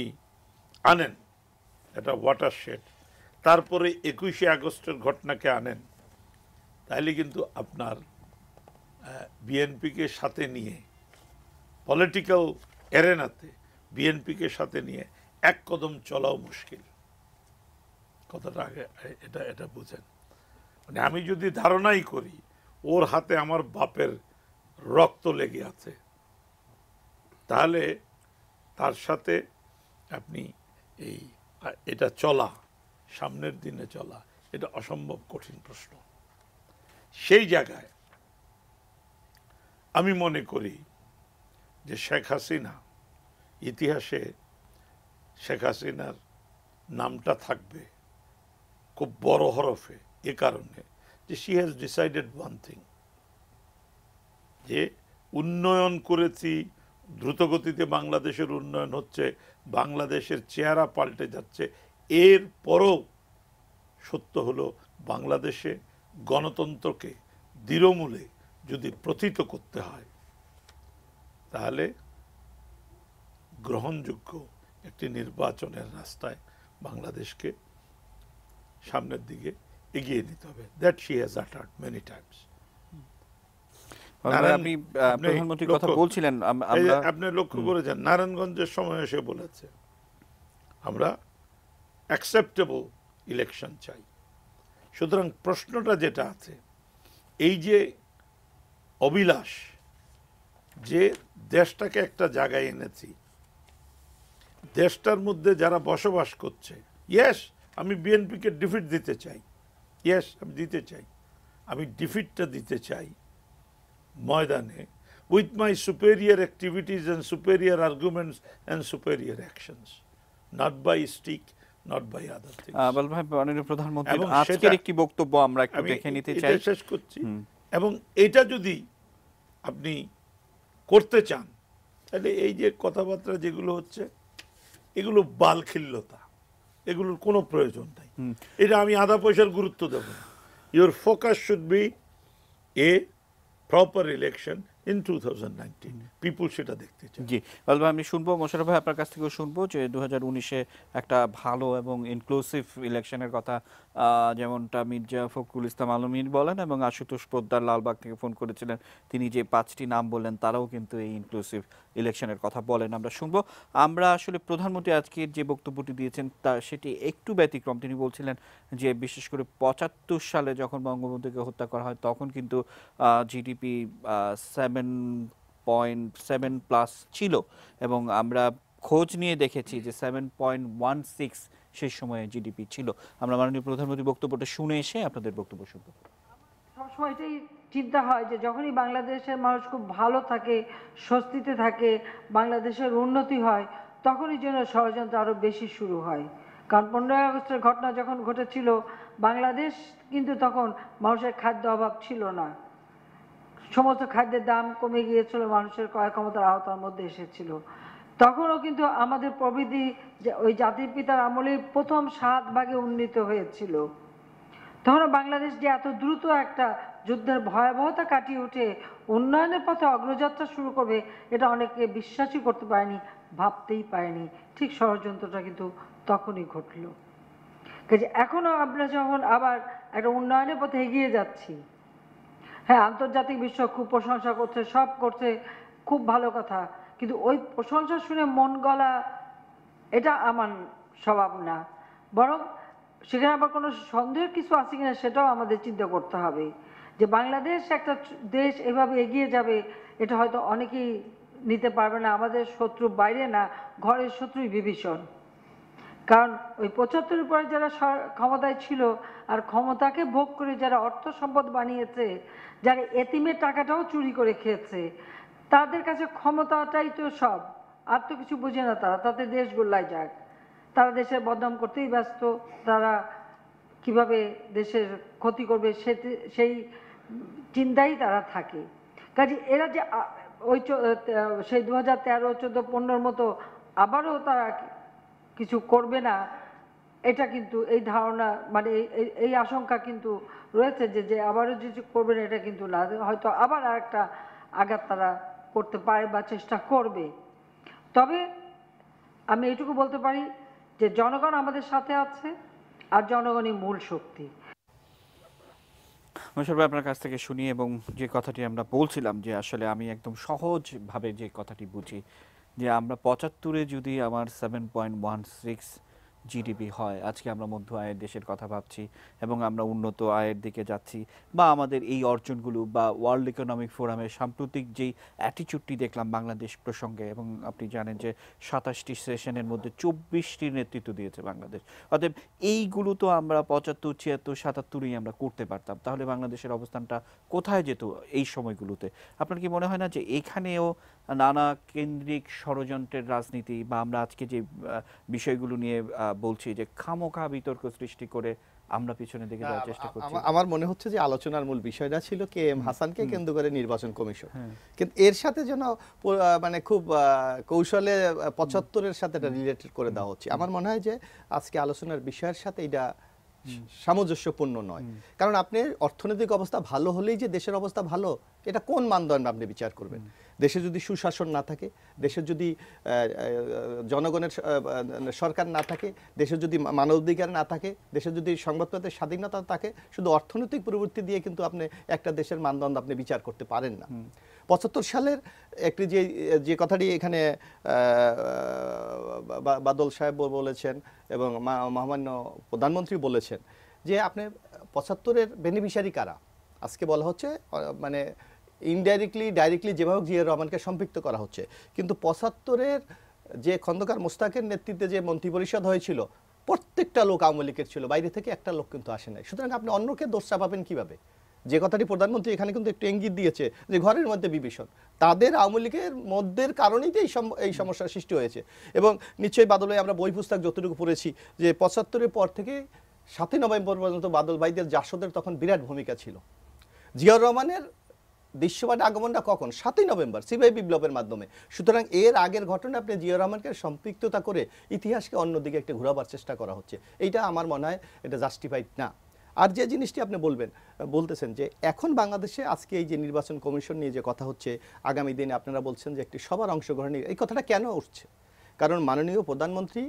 আনেন, এটা ওয়াটারশেড, তারপরে 21শে আগস্টের ঘটনাকে আনেন, তাহলে কিন্তু আপনার বিএনপিকে সাথে নিয়ে, পলিটিক্যাল এরেনাতে বিএনপিকে সাথে নিয়ে এক কদম চলাও মুশকিল। কথাটা আগে এটা বুঝেন। মানে আমি যদি ধারণাই করি ওর হাতে আমার বাপের রক্ত লেগে আছে, তাহলে তার সাথে আপনি এটা চলা, সামনের দিনে চলা, এটা অসম্ভব কঠিন প্রশ্ন। সেই জায়গায় আমি মনে করি যে শেখ হাসিনা, ইতিহাসে শেখ হাসিনার নামটা থাকবে খুব বড় হরফে, এ কারণে যে she has decided one thing, যে উন্নয়ন করেছি, দ্রুতগতিতে বাংলাদেশের উন্নয়ন হচ্ছে, বাংলাদেশের চেহারা পাল্টে যাচ্ছে, এর পরও সত্য হলো বাংলাদেশে গণতন্ত্রকে দৃঢ়মূলে যদি প্রথিত করতে হয়, তাহলে গ্রহণযোগ্য একটি নির্বাচনের রাস্তায় বাংলাদেশকে সামনের দিকে এগিয়ে নিতে হবে। That she has uttered many times. আপনি প্রধানমন্ত্রীর কথা বলছিলেন, আপনি লক্ষ্য করেছেন নারায়ণগঞ্জের সময় এসে বলেছে আমরা অ্যাকসেপ্টেবল ইলেকশন চাই। সুতরাং প্রশ্নটা যেটা আছে, এই যে অবিলাস, যে দেশটাকে একটা জায়গায় এনেছি, দেশটার মধ্যে যারা বসবাস করছে, ইয়েস আমি বিএনপিকে ডিফিট দিতে চাই, ইয়েস আমি দিতে চাই, আমি ডিফিটটা দিতে চাই ময়দানে with my superior activities and superior arguments and superior actions, not by stick, not by other things. বল ভাই, মাননীয় প্রধানমন্ত্রীর আজকের একটি বক্তব্য আমরা একটু দেখে নিতে চাই। এটা শেষ করছি। এবং এটা যদি আপনি করতে চান, তাহলে এই যে কথাবার্তা যেগুলো হচ্ছে, এগুলো বালখিল্যতা, এগুলোর কোনো প্রয়োজন নাই। এটা আমি আধা পয়সার গুরুত্ব দেব না। Your focus should B a proper election in 2019, পিপুল সেটা দেখতে চায়। জি বল ভাই, আমি শুনবো মোশাররফ ভাই আপনার কাছ থেকেও শুনবো যে 2019-এ একটা ভালো এবং ইনক্লুসিভ ইলেকশনের কথা যেমনটা মির্জা ফখরুল ইসলাম আলমগীর বলেন এবং আশুতোষ পোদ্দার লালবাগ থেকে ফোন করেছিলেন, তিনি যে 5টি নাম বললেন তারাও কিন্তু এই ইনক্লুসিভ ইলেকশনের কথা বলেন। আমরা শুনবো। আমরা আসলে প্রধানমন্ত্রী আজকের যে বক্তব্যটি দিয়েছেন তা সেটি একটু ব্যতিক্রম। তিনি বলছিলেন যে বিশেষ করে 75 সালে যখন বঙ্গবন্ধুকে হত্যা করা হয় তখন কিন্তু জিডিপি 7.7+ ছিল এবং আমরা খোঁজ নিয়ে দেখেছি যে 7.16 সেই সময়ে জিডিপি ছিল। আমরা মাননীয় প্রধানমন্ত্রীর বক্তব্যটা শুনে এসে আপনাদের বক্তব্য শুনবো। সবসময় এটাই চিন্তা হয় যে যখনই বাংলাদেশের মানুষ খুব ভালো থাকে, স্বস্তিতে থাকে, বাংলাদেশের উন্নতি হয়, তখনই যেন ষড়যন্ত্র আরও বেশি শুরু হয়। কারণ 15ই আগস্টের ঘটনা যখন ঘটেছিল, বাংলাদেশ কিন্তু তখন মানুষের খাদ্য অভাব ছিল না, সমস্ত খাদ্যের দাম কমে গিয়েছিল, মানুষের ক্রয় ক্ষমতার আওতার মধ্যে এসেছিল। তখনও কিন্তু আমাদের প্রবৃদ্ধি ওই জাতির পিতার আমলে প্রথম 7 ভাগে উন্নীত হয়েছিল। তখন বাংলাদেশ যে এত দ্রুত একটা যুদ্ধের ভয়াবহতা কাটিয়ে উঠে উন্নয়নের পথে অগ্রযাত্রা শুরু করবে এটা অনেকে বিশ্বাসই করতে পারেনি, ভাবতেই পারেনি। ঠিক ষড়যন্ত্রটা কিন্তু তখনই ঘটল। কাজে এখনও আমরা যখন আবার একটা উন্নয়নের পথে এগিয়ে যাচ্ছি, হ্যাঁ আন্তর্জাতিক বিশ্ব খুব প্রশংসা করছে, সব করছে, খুব ভালো কথা, কিন্তু ওই প্রশংসা শুনে মন গলা এটা আমার স্বভাব না। বরং সেখানে আবার কোনো সন্দেহের কিছু আছে কিনা সেটাও আমাদের চিন্তা করতে হবে যে বাংলাদেশ একটা দেশ এভাবে এগিয়ে যাবে এটা হয়তো অনেকেই নিতে পারবে না। আমাদের শত্রু বাইরে না, ঘরের শত্রুই বিভীষণ। কারণ ওই 75-এর পরে যারা ক্ষমতায় ছিল আর ক্ষমতাকে ভোগ করে যারা অর্থ সম্পদ বানিয়েছে, যারা এতিমের টাকাটাও চুরি করে খেয়েছে, তাদের কাছে ক্ষমতাটাই তো সব, আর তো কিছু বুঝে না তারা, তাতে দেশ গোল্লায় যাক। তারা দেশের বদনাম করতেই ব্যস্ত, তারা কিভাবে দেশের ক্ষতি করবে সেই চিন্তাই তারা থাকে। কাজে এরা যে ওই সেই 2013, 14, 15 মতো আবারও তারা কিছু করবে না, এটা কিন্তু এই ধারণা মানে এই আশঙ্কা কিন্তু রয়েছে যে আবারও কিছু করবে না, এটা কিন্তু না, হয়তো আবার আরেকটা আঘাত তারা করতে পারে বা চেষ্টা করবে। তবে আমি এটুকু বলতে পারি যে জনগণ আমাদের সাথে আছে আর জনগণই মূল শক্তি। মোশাররফ ভাই, আপনার কাছ থেকে শুনি এবং যে কথাটি আমরা বলছিলাম যে আসলে আমি একদম সহজভাবে যে কথাটি বুঝি যে আমরা 75-এ যদি আমার 7.16 জিডিপি হয়, আজকে আমরা মধ্য আয়ের দেশের কথা ভাবছি এবং আমরা উন্নত আয়ের দিকে যাচ্ছি, বা আমাদের এই অর্জনগুলো বা ওয়ার্ল্ড ইকোনমিক ফোরামের সাম্প্রতিক যেই অ্যাটিচিউডটি দেখলাম বাংলাদেশ প্রসঙ্গে, এবং আপনি জানেন যে 27টি সেশনের মধ্যে 24টির নেতৃত্ব দিয়েছে বাংলাদেশ। অতএব এইগুলো তো আমরা 75, 76, 77-ই আমরা করতে পারতাম, তাহলে বাংলাদেশের অবস্থানটা কোথায় যেত এই সময়গুলোতে? আপনার কি মনে হয় না যে এখানেও নানা কেন্দ্রিক ষড়যন্ত্রের রাজনীতি, বা আমরা আজকে যে বিষয়গুলো নিয়ে বলছি যে খামোখা বিতর্ক সৃষ্টি করে আমরা পিছনে দিকে যাওয়ার চেষ্টা করছি? আমার মনে হচ্ছে যে আলোচনার মূল বিষয়টা ছিল কে এম হাসানকে কেন্দ্র করে নির্বাচন কমিশন, কিন্তু এর সাথে যেন মানে খুব কৌশলে 75-এর সাথে এটা রিলেটেড করে দেওয়া হচ্ছে। আমার মনে হয় যে আজকে আলোচনার বিষয়ের সাথে এটা সামঞ্জস্যপূর্ণ নয়। কারণ আপনি অর্থনৈতিক অবস্থা ভালো হলেই যে দেশের অবস্থা ভালো, এটা কোন মানদণ্ড আপনি বিচার করবেন? দেশে যদি সুশাসন না থাকে, দেশের যদি জনগণের সরকার না থাকে, দেশের যদি মানবাধিকার না থাকে, দেশের যদি সংবাদপত্রের স্বাধীনতা থাকে, শুধু অর্থনৈতিক প্রবৃত্তি দিয়ে কিন্তু আপনি একটা দেশের মানদণ্ড আপনি বিচার করতে পারেন না। 75 সালের একটি যে কথাটি এখানে বাদল সাহেব বলেছেন এবং মহামান্য প্রধানমন্ত্রী বলেছেন যে আপনি 75-এর বেনিফিশিয়ারি কারা, আজকে বলা হচ্ছে মানে ইনডাইরেক্টলি ডাইরেক্টলি যেভাবে জিয়াউর রহমানকে সম্পৃক্ত করা হচ্ছে, কিন্তু 75-এর যে খন্দকার মোস্তাকের নেতৃত্বে যে মন্ত্রিপরিষদ হয়েছিল প্রত্যেকটা লোক আওয়ামী লীগের ছিল, বাইরে থেকে একটা লোক কিন্তু আসে নাই। সুতরাং আপনি অন্যকে দোষ চাপাবেন কিভাবে? যে কথাটি প্রধানমন্ত্রী এখানে কিন্তু একটু ইঙ্গিত দিয়েছে যে ঘরের মধ্যে বিভীষণ, তাদের আওয়ামী লীগের মধ্যের কারণেই তো এই সমস্যার সৃষ্টি হয়েছে। এবং নিশ্চয়ই বাদল ভাই, আমরা বই পুস্তক যতটুকু পড়েছি যে 75-এর পর থেকে 7ই নভেম্বর পর্যন্ত বাদল ভাইদের জাসদের তখন বিরাট ভূমিকা ছিল। জিয়াউর রহমানের দৃশ্যমান আগমনটা কখন? 7ই নভেম্বর সিপাহী বিপ্লবের মাধ্যমে। সুতরাং এর আগের ঘটনা আপনি জিয়াউর রহমানকে সম্পৃক্ততা করে ইতিহাসকে অন্যদিকে একটা ঘোরাবার চেষ্টা করা হচ্ছে, এইটা আমার মনে হয় এটা জাস্টিফাইড না। আর যে জিনিসটি আপনি বলতেছেন যে এখন বাংলাদেশে আজকে এই যে নির্বাচন কমিশন নিয়ে যে কথা হচ্ছে, আগামী দিনে আপনারা বলছেন যে একটি সবার অংশগ্রহণ, এই কথাটা কেন উঠছে? কারণ মাননীয় প্রধানমন্ত্রী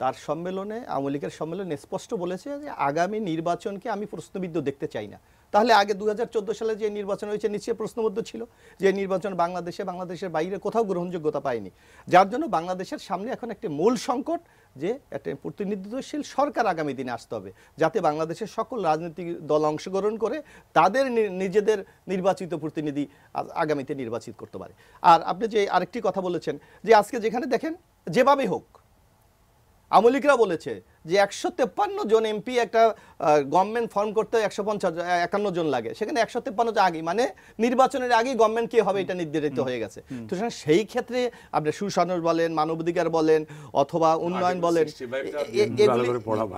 তার সম্মেলনে, আওয়ামী লীগের সম্মেলনে স্পষ্ট বলেছে যে আগামী নির্বাচনকে আমি প্রশ্নবিদ্ধ দেখতে চাই না। তাহলে আগে 2014 সালে যে নির্বাচন হয়েছে নিশ্চয়ই প্রশ্নবদ্ধ ছিল, যে নির্বাচন বাংলাদেশের বাইরে কোথাও গ্রহণযোগ্যতা পায়নি, যার জন্য বাংলাদেশের সামনে এখন একটি মূল সংকট যে একটা প্রতিনিধিত্বশীল সরকার আগামী দিনে আসতে হবে, যাতে বাংলাদেশের সকল রাজনৈতিক দল অংশগ্রহণ করে তাদের নিজেদের নির্বাচিত প্রতিনিধি আগামীতে নির্বাচিত করতে পারে। আর আপনি যে আরেকটি কথা বলেছেন যে আজকে যেখানে দেখেন যেভাবে হোক, আওয়ামী লীগরা বলেছে যে 153 জন এমপি একটা গভর্নমেন্ট ফর্ম করতে 151 জন লাগে, সেখানে 153 আগে মানে নির্বাচনের আগেই গভর্নমেন্ট কে হবে এটা নির্ধারিত হয়ে গেছে। তো সেই ক্ষেত্রে আপনি সুশাসন বলেন, মানবাধিকার বলেন অথবা উন্নয়ন বলেন,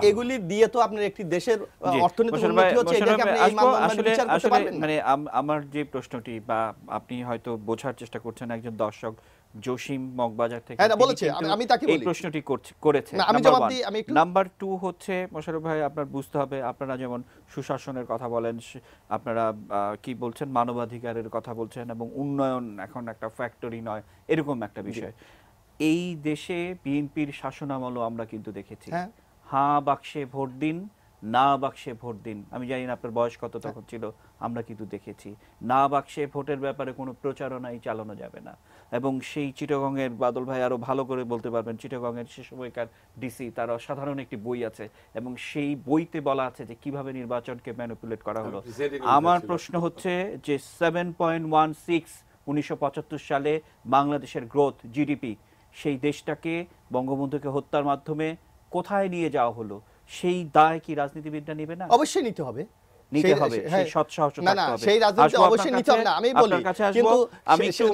এগুলি দিয়ে তো আপনার একটি দেশের অর্থনৈতিক উন্নতি হচ্ছে, এটাকে আপনি এই মানদণ্ডে বিচার করতে পারবেন না। মানে আমার যে প্রশ্নটি, বা আপনি হয়তো বোঝার চেষ্টা করছেন একজন দর্শক জসিম মগবাজার থেকে হ্যাঁ, তিনি বলেছে, কিন্তু আমি তাকে এই বলি। প্রশ্নটি করেছে। না, আমি জবাব দিই, আমি একটু নাম্বার 2 হচ্ছে মোশাররফ ভাই, আপনার বুঝতে হবে, আপনারা যেমন সুশাসনের কথা বলেন, আপনারা কি বলছেন, মানবাধিকারের কথা বলছেন, এবং উন্নয়ন এখন একটা ফ্যাক্টরি নয়, এরকম একটা বিষয়। এই দেশে বিএনপির শাসনামলও আমরা কিন্তু দেখেছি, হ্যাঁ। হ্যাঁ বাক্সে ভোট দিন, না বাক্সে ভোট দিন। আমি জানি না আপনার বয়স কত তখন ছিল, আমরা কিন্তু দেখেছি না বাক্সে ভোটের ব্যাপারে কোনো প্রচারণাই চালানো যাবে না। এবং সেই চিটাগংয়ের বাদল ভাই আরো ভালো করে বলতে পারবেন, চিটাগংয়ের সে সময়কার ডিসি, তার অসাধারণ একটি বই আছে, এবং সেই বইতে বলা আছে যে কিভাবে নির্বাচনকে ম্যানিপুলেট করা হলো। আমার প্রশ্ন হচ্ছে যে 7.16 1975 সালে বাংলাদেশের গ্রোথ জিডিপি, সেই দেশটাকে বঙ্গবন্ধুকে হত্যার মাধ্যমে কোথায় নিয়ে যাওয়া হলো, সেই দায় কি রাজনীতিবিদরা নেবে না? অবশ্যই নিতে হবে। নিতে হবে, সেই সৎ সাহস না, থাকতে হবে। সেই রাজনীতি অবশ্যই নিতে হবে না, আমি বলি, কিন্তু আমি একটু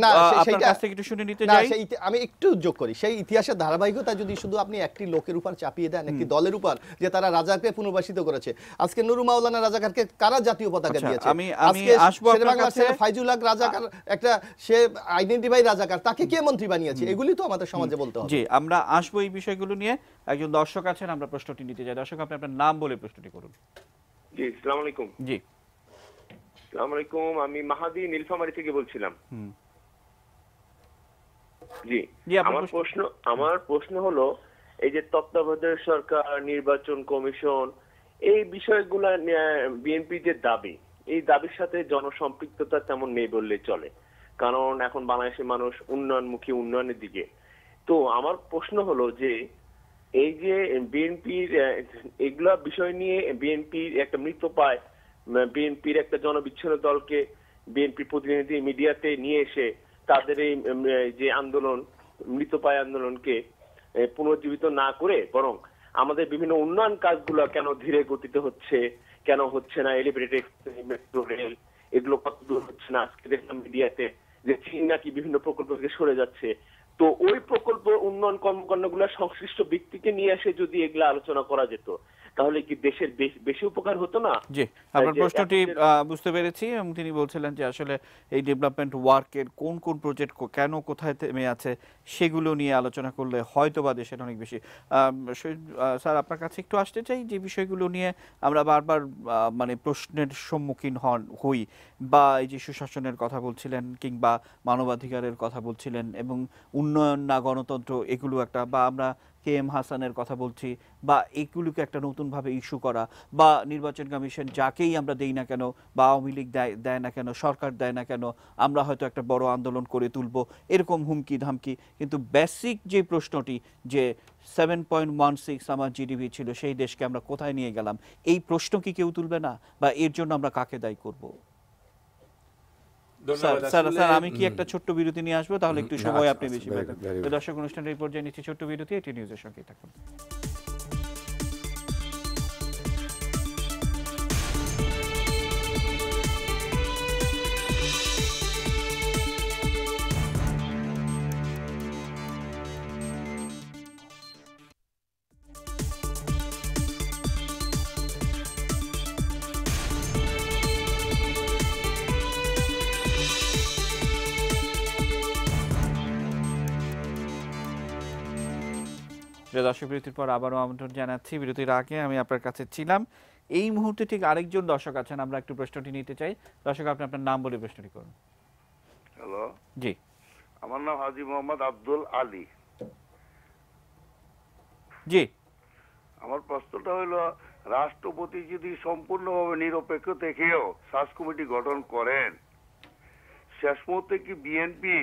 আপনার কাছ থেকে একটু শুনে নিতে চাই। আমি একটু যোগ করি, সেই ইতিহাসের ধারাবাহিকতা যদি শুধু আপনি একটি লোকের উপর চাপিয়ে দেন, একটি দলের উপর, যে তারা রাজাকে পুনর্বাসিত করেছে। আজকে নুরু মাওলানা রাজাকারকে কারা জাতীয় পতাকা দিয়েছে? আমি আসবো আপনার কাছে। ফাইজুল হক রাজাকার, একটা সে আইডেন্টিফাই রাজাকার, তাকে কে মন্ত্রী বানিয়েছে? এগুলি তো আমাদের সমাজে বলতে হবে। জি, আমরা আসবো এই বিষয়গুলো নিয়ে। একজন দর্শক আছেন, আমরা প্রশ্নটি নিতে চাই। দর্শক, আপনি আপনার নাম বলে প্রশ্নটি করুন। জি, আসসালামু আলাইকুম। জি, আসসালামু আলাইকুম, আমি মাহাদি নীলফামারী থেকে বলছিলাম। জি, আমার প্রশ্ন হলো, এই যে তত্ত্বাবধায়ক সরকার, নির্বাচন কমিশন, এই বিষয়গুলা বিএনপি যে দাবি, এই দাবির সাথে জনসম্পৃক্ততা তেমন নেই বললে চলে, কারণ এখন বাংলাদেশের মানুষ উন্নয়নমুখী, উন্নয়নের দিকে। তো আমার প্রশ্ন হলো যে এই যে বিএনপির এগুলা বিষয় নিয়ে বিএনপির একটা মৃত্যুপায়, বিএনপির একটা জনবিচ্ছিন্ন দলকে বিএনপি প্রতিনিধি মিডিয়াতে নিয়ে এসে তাদের এই যে আন্দোলন, মৃত্যুপায় আন্দোলনকে পুনর্জীবিত না করে বরং আমাদের বিভিন্ন উন্নয়ন কাজগুলো কেন ধীরে গতিতে হচ্ছে, কেন হচ্ছে না, এলিভেটেড মেট্রো রেল, এগুলো কতদূর হচ্ছে না। আজকে দেখলাম মিডিয়াতে যে চীন নাকি বিভিন্ন প্রকল্প থেকে সরে যাচ্ছে। তো ওই প্রকল্প উন্নয়ন কর্মকাণ্ডগুলো সংশ্লিষ্ট ব্যক্তিকে নিয়ে এসে যদি এগুলা আলোচনা করা যেত, তাহলে কি দেশের বেশি উপকার হতো না? জি, আপনার প্রশ্নটি বুঝতে পেরেছি। এবং তিনি বলছিলেন যে আসলে এই ডেভেলপমেন্ট ওয়ার্কের কোন কোন প্রজেক্ট কেন কোথায় থেমে আছে সেগুলো নিয়ে আলোচনা করলে হয়তোবা দেশের অনেক বেশি। স্যার, আপনার কাছে একটু আসতে চাই, যে বিষয়গুলো নিয়ে আমরা বারবার মানে প্রশ্নের সম্মুখীন হই, বা এই যে সুশাসনের কথা বলছিলেন, কিংবা মানবাধিকারের কথা বলছিলেন, এবং উন্নয়ন না গণতন্ত্র, এগুলো একটা, বা আমরা KM হাসানের কথা বলছি, বা এগুলোকে একটা নতুনভাবে ইস্যু করা, বা নির্বাচন কমিশন যাকেই আমরা দেই না কেন, বা আওয়ামী লীগ দেয় না কেন, সরকার দেয় না কেন, আমরা হয়তো একটা বড় আন্দোলন করে তুলব, এরকম হুমকি ধামকি। কিন্তু বেসিক যে প্রশ্নটি, যে 7.16 আমার জিডিপি ছিল, সেই দেশকে আমরা কোথায় নিয়ে গেলাম, এই প্রশ্ন কি কেউ তুলবে না? বা এর জন্য আমরা কাকে দায়ী করব? স্যার, আমি কি একটা ছোট্ট বিরতি নিয়ে আসবো, তাহলে একটু সময় আপনি বেশি পাবেন। দর্শক, অনুষ্ঠানের পর্যায়ে নিচ্ছি ছোট্ট বিরতি। এটি নিউজের সঙ্গে থাকুন। দর্শক, বিরতির পর আবারও আমন্ত্রণ জানাচ্ছি। বিরতির আগে আমি আপনার কাছে ছিলাম, এই মুহূর্তে ঠিক আরেকজন দর্শক আছেন, আমরা একটু প্রশ্নটি নিতে চাই। দর্শক, আপনি আপনার নাম বলে প্রশ্নটি করুন। হ্যালো, জি, আমার নাম হাজী মোহাম্মদ আব্দুল আলী। জি, আমার প্রশ্নটা হলো, রাষ্ট্রপতি যদি সম্পূর্ণভাবে নিরপেক্ষ থেকেও সার্চ কমিটি গঠন করেন, শেষ মুহূর্তে কি বিএনপি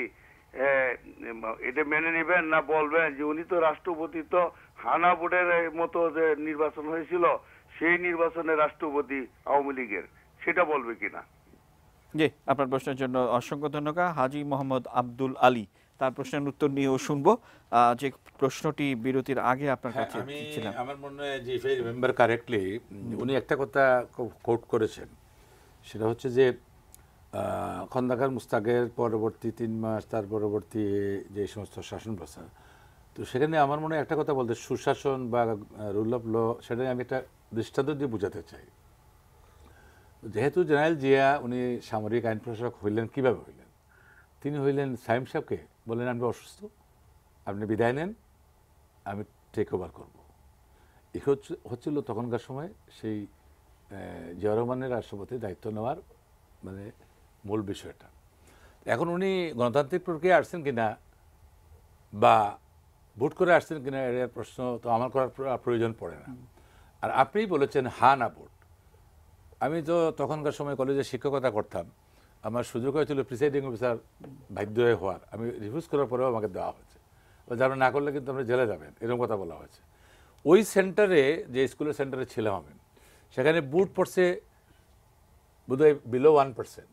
এটা মেনে নেবেন, না বলবেন যে উনি তো রাষ্ট্রপতি, তো হানা ভোটের মতো যে নির্বাচন হয়েছিল সেই নির্বাচনে রাষ্ট্রপতি আওয়ামী লীগের, সেটা বলবে কিনা? জি, আপনার প্রশ্নের জন্য অসংখ্য ধন্যবাদ। হাজী মোহাম্মদ আব্দুল আলী, তার প্রশ্নের উত্তর নিয়েও শুনবো। যে প্রশ্নটি বিরতির আগে আপনার কাছে ছিলাম, আমার মনে হয় যে ইফ আই রিমেম্বার কারেক্টলি, উনি একটা কথা কোট করেছেন, সেটা হচ্ছে যে খন্দকার মুস্তাকের পরবর্তী 3 মাস, তার পরবর্তী যে সমস্ত শাসন ব্যবস্থা, তো সেখানে আমার মনে হয় একটা কথা বলতে, সুশাসন বা রুল অফ ল, সেটা আমি একটা দৃষ্টান্ত দিয়ে বোঝাতে চাই। যেহেতু জেনারেল জিয়া উনি সামরিক আইন প্রশাসক হইলেন, কিভাবে হইলেন? তিনি হইলেন সাইম সাহেবকে বললেন আমি অসুস্থ, আপনি বিদায় নেন, আমি টেক ওভার করবো। এ হচ্ছিল তখনকার সময় সেই জিয়া রহমানের রাষ্ট্রপতির দায়িত্ব নেওয়ার মানে মূল বিষয়টা। এখন উনি গণতান্ত্রিক প্রক্রিয়া আসছেন কিনা বা ভোট করে আসছেন কিনা এর প্রশ্ন তো আমার করার প্রয়োজন পড়ে না। আর আপনিই বলেছেন হা না ভোট। আমি তো তখনকার সময় কলেজে শিক্ষকতা করতাম, আমার সুযোগ হয়েছিল প্রিসাইডিং অফিসার বাধ্য হয়ে হওয়ার, আমি রিফিউজ করার পরেও আমাকে দেওয়া হয়েছে, যারা না করলে কিন্তু আপনি জেলে যাবেন, এরকম কথা বলা হয়েছে। ওই সেন্টারে, যে স্কুলের সেন্টারে ছিলাম আমি, সেখানে বুট পড়ছে বোধহয় বিলো 1%।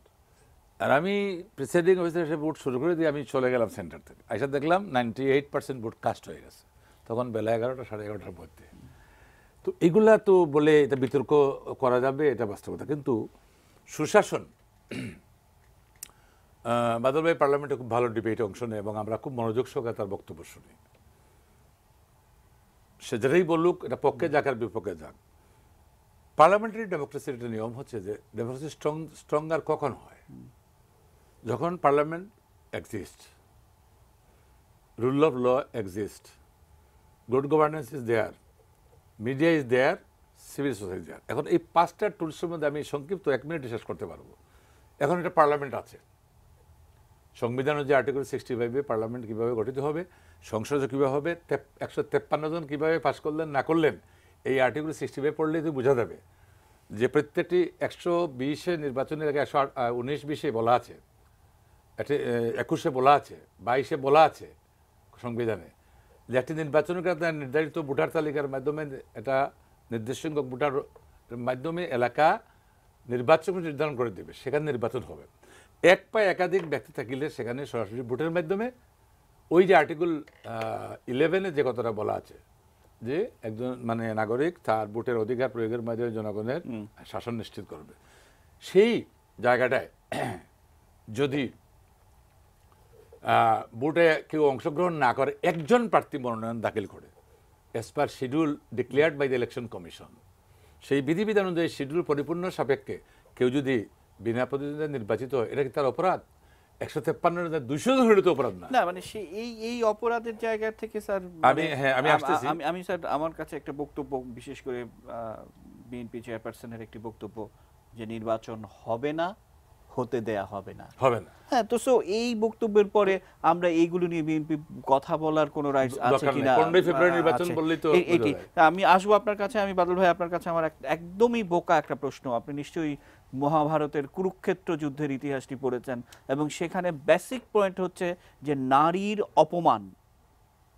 আর আমি প্রিসাইডিং অফিসার হিসেবে বুট শুরু করে দিয়ে আমি চলে গেলাম সেন্টার থেকে, আইসা দেখলাম 98% বুট কাস্ট হয়ে গেছে। তখন বেলা 11টা, 11:30টার মধ্যে। তো এগুলা তো বলে এটা বিতর্ক করা যাবে, এটা বাস্তবতা। কিন্তু সুশাসন, বাদল ভাই পার্লামেন্টে খুব ভালো ডিবেটে অংশ নেয় এবং আমরা খুব মনোযোগ সহকারে তার বক্তব্য শুনি। সে যেটাই বলুক, এটা পক্ষে যাক আর বিপক্ষে যাক, পার্লামেন্টারি ডেমোক্রেসির একটা নিয়ম হচ্ছে যে ডেমোক্রেসি স্ট্রঙ্গার কখন হয়? যখন parliament exist, rule of law exist, good governance is there, media is there, civil society there. এখন এই 5টা টুলসের মধ্যে আমি সংক্ষিপ্ত 1 মিনিটে শেষ করতে পারবো। এখন একটা পার্লামেন্ট আছে, সংবিধানের যে আর্টিকেল 65-এ পার্লামেন্ট কীভাবে গঠিত হবে, সংসদ কীভাবে হবে, 153 জন কীভাবে পাস করলেন না করলেন, এই আর্টিকেল 65 পড়লেই তো বোঝা যাবে যে প্রত্যেকটি 120-এ নির্বাচনের আগে 119-20-এ বলা আছে, 21-এ বলা আছে, 22-এ বলা আছে সংবিধানে যে একটি নির্বাচনের নির্ধারিত ভোটার তালিকার মাধ্যমে, এটা নির্দিষ্ট সংখ্যক ভোটার মাধ্যমে এলাকা নির্বাচন নির্ধারণ করে দেবে, সেখানে নির্বাচন হবে। এক পায়ে একাধিক ব্যক্তি থাকিলে সেখানে সরাসরি ভোটের মাধ্যমে, ওই যে আর্টিকেল 11-এ যে কথাটা বলা আছে যে একজন মানে নাগরিক তার ভোটের অধিকার প্রয়োগের মাধ্যমে জনগণের শাসন নিশ্চিত করবে, সেই জায়গাটায় যদি ভোটে কেউ অংশগ্রহণ না করে, একজন প্রার্থী মনোনয়ন দাখিল করে as per schedule declared by the election commission, সেই বিধিবিধান অনুযায়ী শিডিউল পরিপূর্ণ সাপেক্ষে কেউ যদি বিনা প্রতিদ্বন্দ্বিতায় নির্বাচিত হয়, এটা কি তার অপরাধ? 153-200 হলে তো অপরাধ না। না মানে এই অপরাধের জায়গা থেকে স্যার আমি স্যার আমার কাছে একটা বক্তব্য, বিশেষ করে বিএনপি চেয়ারপারসনের একটি বক্তব্য যে নির্বাচন হবে না, হতে দেয়া হবে না। হ্যাঁ, তো সো এই বক্তব্যের পরে আমরা এইগুলো নিয়ে বিএনপি কথা বলার কোনো রাইটস আছে কিনা? 15 ফেব্রুয়ারি নির্বাচন বললেই তো এটি আমি আসবো আপনার কাছে। আমি বাদল ভাই আপনার কাছে আমার একদমই বোকা একটা প্রশ্ন। আপনি নিশ্চয়ই মহাভারতের কুরুক্ষেত্র যুদ্ধের ইতিহাসটি পড়েছেন এবং সেখানে বেসিক পয়েন্ট হচ্ছে যে নারীর অপমান,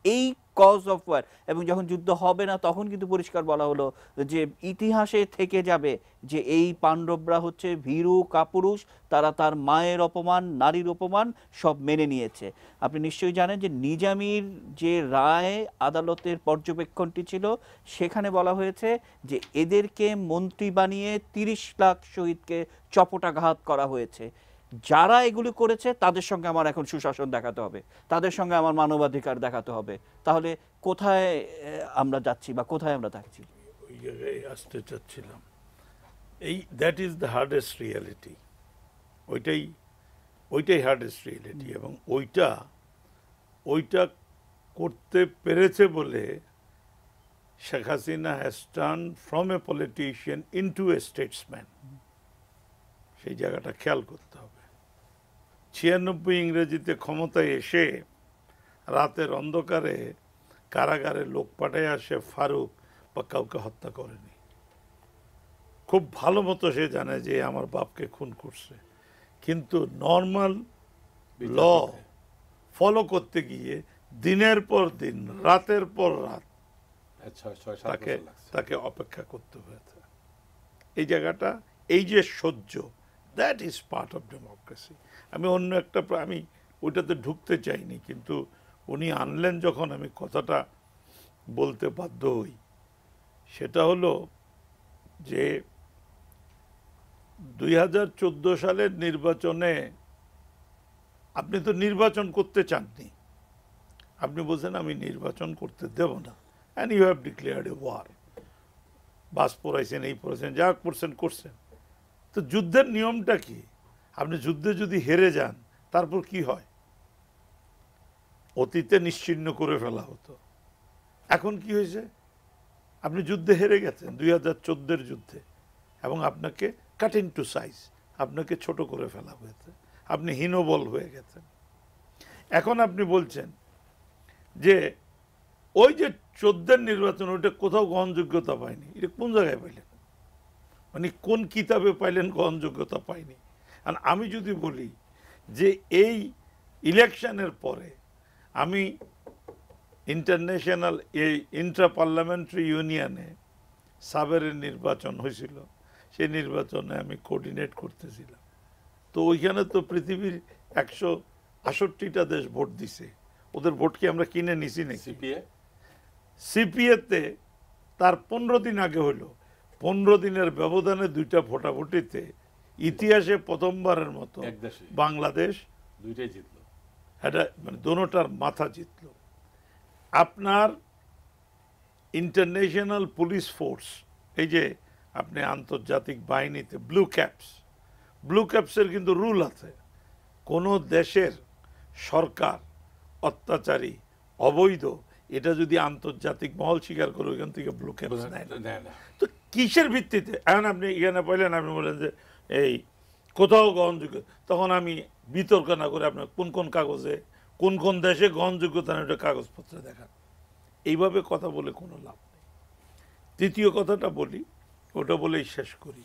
এই কজ অফ ওয়ার। এবং যখন যুদ্ধ হবে না তখন কিন্তু পরিষ্কার বলা হলো যে ইতিহাসে থেকে যাবে যে এই পাণ্ডবরা হচ্ছে ভীরু কাপুরুষ, তারা তার মায়ের অপমান, নারীর অপমান সব মেনে নিয়েছে। আপনি নিশ্চয়ই জানেন যে নিজামীর যে রায় আদালতের পর্যবেক্ষণটি ছিল, সেখানে বলা হয়েছে যে এদেরকে মন্ত্রী বানিয়ে 30 লাখ শহীদকে চপটাঘাত করা হয়েছে। যারা এগুলি করেছে তাদের সঙ্গে আমার এখন সুশাসন দেখাতে হবে, তাদের সঙ্গে আমার মানবাধিকার দেখাতে হবে। তাহলে কোথায় আমরা যাচ্ছি বা কোথায় আমরা থাকছি? ওই জায়গায় আসতে চাচ্ছিলাম। That is the hardest reality. ওইটাই হার্ডেস্ট রিয়ালিটি। এবং ওইটা করতে পেরেছে বলে Sheikh Hasina has turn from a politician into a Statesman. সেই জায়গাটা খেয়াল করতে হবে। 96 ইংরেজিতে ক্ষমতায় এসে রাতের অন্ধকারে কারাগারে লোক পাঠায় আসে ফারুক বা কাউকে হত্যা করেনি। খুব ভালো মতো সে জানে যে আমার বাপকে খুন করছে, কিন্তু নর্মাল ল ফলো করতে গিয়ে দিনের পর দিন, রাতের পর রাত তাকে অপেক্ষা করতে হয়েছে। এই জায়গাটা, এই যে সহ্য, that is part of democracy. আমি অন্য একটা, আমি ওইটাতে ঢুকতে চাইনি, কিন্তু উনি আনলেন যখন আমি কথাটা বলতে বাধ্য হই। সেটা হলো যে 2014 সালের নির্বাচনে আপনি তো নির্বাচন করতে চাননি, আপনি বলছেন আমি নির্বাচন করতে দেব না, and you have declared a war. Bus পড়াইছেন, এই পড়াইছেন, যা করছেন। তো যুদ্ধের নিয়মটা কি? আপনি যুদ্ধে যদি হেরে যান তারপর কি হয়? অতীতে নিশ্চিহ্ন করে ফেলা হতো। এখন কি হয়েছে? আপনি যুদ্ধে হেরে গেছেন 2014 যুদ্ধে, এবং আপনাকে কাটিং টু সাইজ, আপনাকে ছোট করে ফেলা হয়েছে, আপনি হীনবল হয়ে গেছেন। এখন আপনি বলছেন যে ওই যে 14 নির্বাচন, ওইটা কোথাও গ্রহণযোগ্যতা পায়নি। এটা কোন জায়গায় পাইলেন? মানে কোন কিতাবে পাইলেন গ্রহণযোগ্যতা পায়নি? আর আমি যদি বলি যে এই ইলেকশনের পরে আমি ইন্টারন্যাশনাল এই ইন্ট্রা পার্লামেন্টারি ইউনিয়নে সাবেরের নির্বাচন হয়েছিল, সেই নির্বাচনে আমি কোঅর্ডিনেট করতেছিলাম। তো ওইখানে তো পৃথিবীর 168টা দেশ ভোট দিছে। ওদের ভোট কি আমরা কিনে নিছি নাকি? সিপিএতে তার 15 দিন আগে হলো, 15 দিনের ব্যবধানে 2টা ভোটাভুটিতে ইতিহাসে প্রথমবারের মতো বাংলাদেশ দুইটাই জিতলো। এটা মানে দোনোটার মাথা জিতলো। আপনার ইন্টারন্যাশনাল পুলিশ ফোর্স, এই যে আপনি আন্তর্জাতিক বাহিনীতে ব্লু ক্যাপসের কিন্তু রুল আছে, কোনো দেশের সরকার অত্যাচারী, অবৈধ, এটা যদি আন্তর্জাতিক মহল স্বীকার করে ওইখান থেকে ব্লু ক্যাপস নেয় না। তো কিসের ভিত্তিতে? এখন আপনি এখানে পাইলেন, আপনি বলেন যে এই কোথাও গ্রহণযোগ্য, তখন আমি বিতর্ক না করে আপনার কোন কোন কাগজে কোন কোন দেশে গ্রহণযোগ্যতা নেই ওটা কাগজপত্র দেখান। এইভাবে কথা বলে কোনো লাভ নেই। তৃতীয় কথাটা বলি, ওটা বলেই শেষ করি।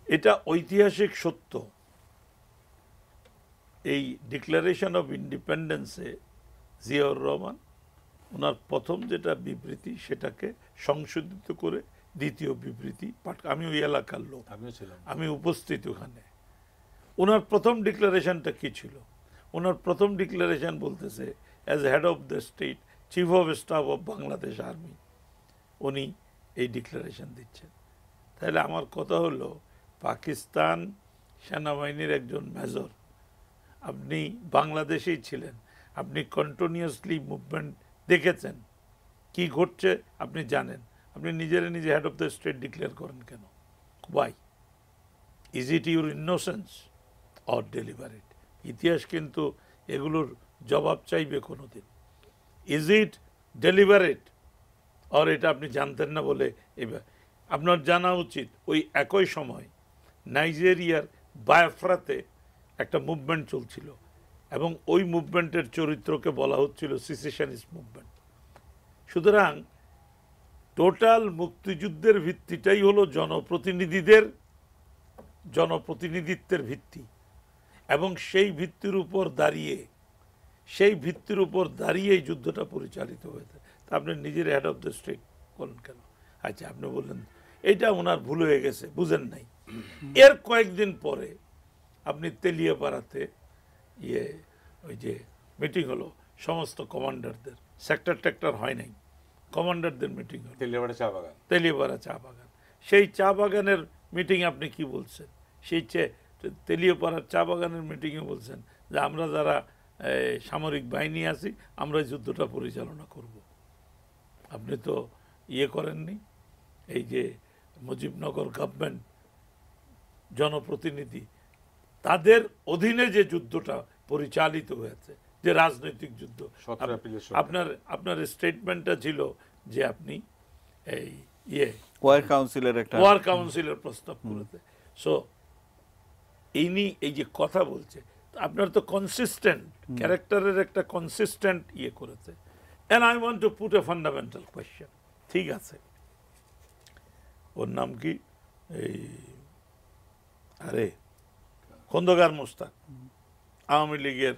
এটা ঐতিহাসিক সত্য, এই ডিক্লারেশন অফ ইন্ডিপেন্ডেন্সে জিয়াউর রহমান ওনার প্রথম যেটা বিবৃতি সেটাকে সংশোধিত করে দ্বিতীয় বিবৃতি পাঠ, আমি ওই এলাকার লোক, আমি উপস্থিত ওখানে। ওনার প্রথম ডিক্লারেশনটা কি ছিল? ওনার প্রথম ডিক্লারেশন বলতেছে as head of the state, chief of staff of Bangladesh army, উনি এই ডিক্লারেশন দিচ্ছেন। তাহলে আমার কথা হলো, পাকিস্তান সেনাবাহিনীর একজন মেজর, আপনি বাংলাদেশেই ছিলেন, আপনি কন্টিনিউয়াসলি মুভমেন্ট দেখেছেন, কি ঘটছে আপনি জানেন, আপনি নিজে head of the state declare করেন কেন? Why? Is it your innocence or deliberate? ইতিহাস কিন্তু এগুলোর জবাব চাইবে কোনোদিন। ইজ ইট ডেলিভারেট অর এটা আপনি জানতেন না বলে? এবার আপনার জানা উচিত ওই একই সময় নাইজেরিয়ার বায়োফ্রাতে একটা মুভমেন্ট চলছিল, এবং ওই মুভমেন্টের চরিত্রকে বলা হচ্ছিল সিসেশনিস্ট মুভমেন্ট। সুতরাং টোটাল মুক্তিযুদ্ধের ভিত্তিটাই হলো জনপ্রতিনিধিত্বের ভিত্তি, এবং সেই ভিত্তির উপর দাঁড়িয়ে এই যুদ্ধটা পরিচালিত হয়েছে। তা আপনি নিজের হেড অফ দ্য স্টেট বলেন কেন? আচ্ছা, আপনি বললেন এইটা ওনার ভুল হয়ে গেছে, বুঝেন নাই। এর কয়েকদিন পরে আপনি তেলিয়াপাড়াতে ওই যে মিটিং হলো সমস্ত কমান্ডারদের, সেক্টর টেক্টর হয় নাই, কমান্ডারদের মিটিং হলো তেলিয়াপাড়া চা বাগান। সেই চা বাগানের মিটিং আপনি কি বলছেন? সেই তেলিয়াপাড়ার চা বাগানের মিটিংয়ে বলছেন যে আমরা যারা সামরিক বাহিনী আছি আমরা এই যুদ্ধটা পরিচালনা করব। আপনি তো করেননি। এই যে মুজিবনগর গভর্নমেন্ট জনপ্রতিনিধি, তাদের অধীনে যে যুদ্ধটা পরিচালিত হয়েছে, যে রাজনৈতিক যুদ্ধ, আপনার স্টেটমেন্টটা ছিল যে আপনি এই ওয়ার কাউন্সিলের প্রস্তাব করেছে। সো এই যে কথা বলছে, আপনার তো কনসিস্টেন্ট ক্যারেক্টারের একটা কনসিস্টেন্ট করেছে। And I want to put a fundamental question. ঠিক আছে, ওর নাম কি? খন্দকার মোস্তাক, আওয়ামী লীগের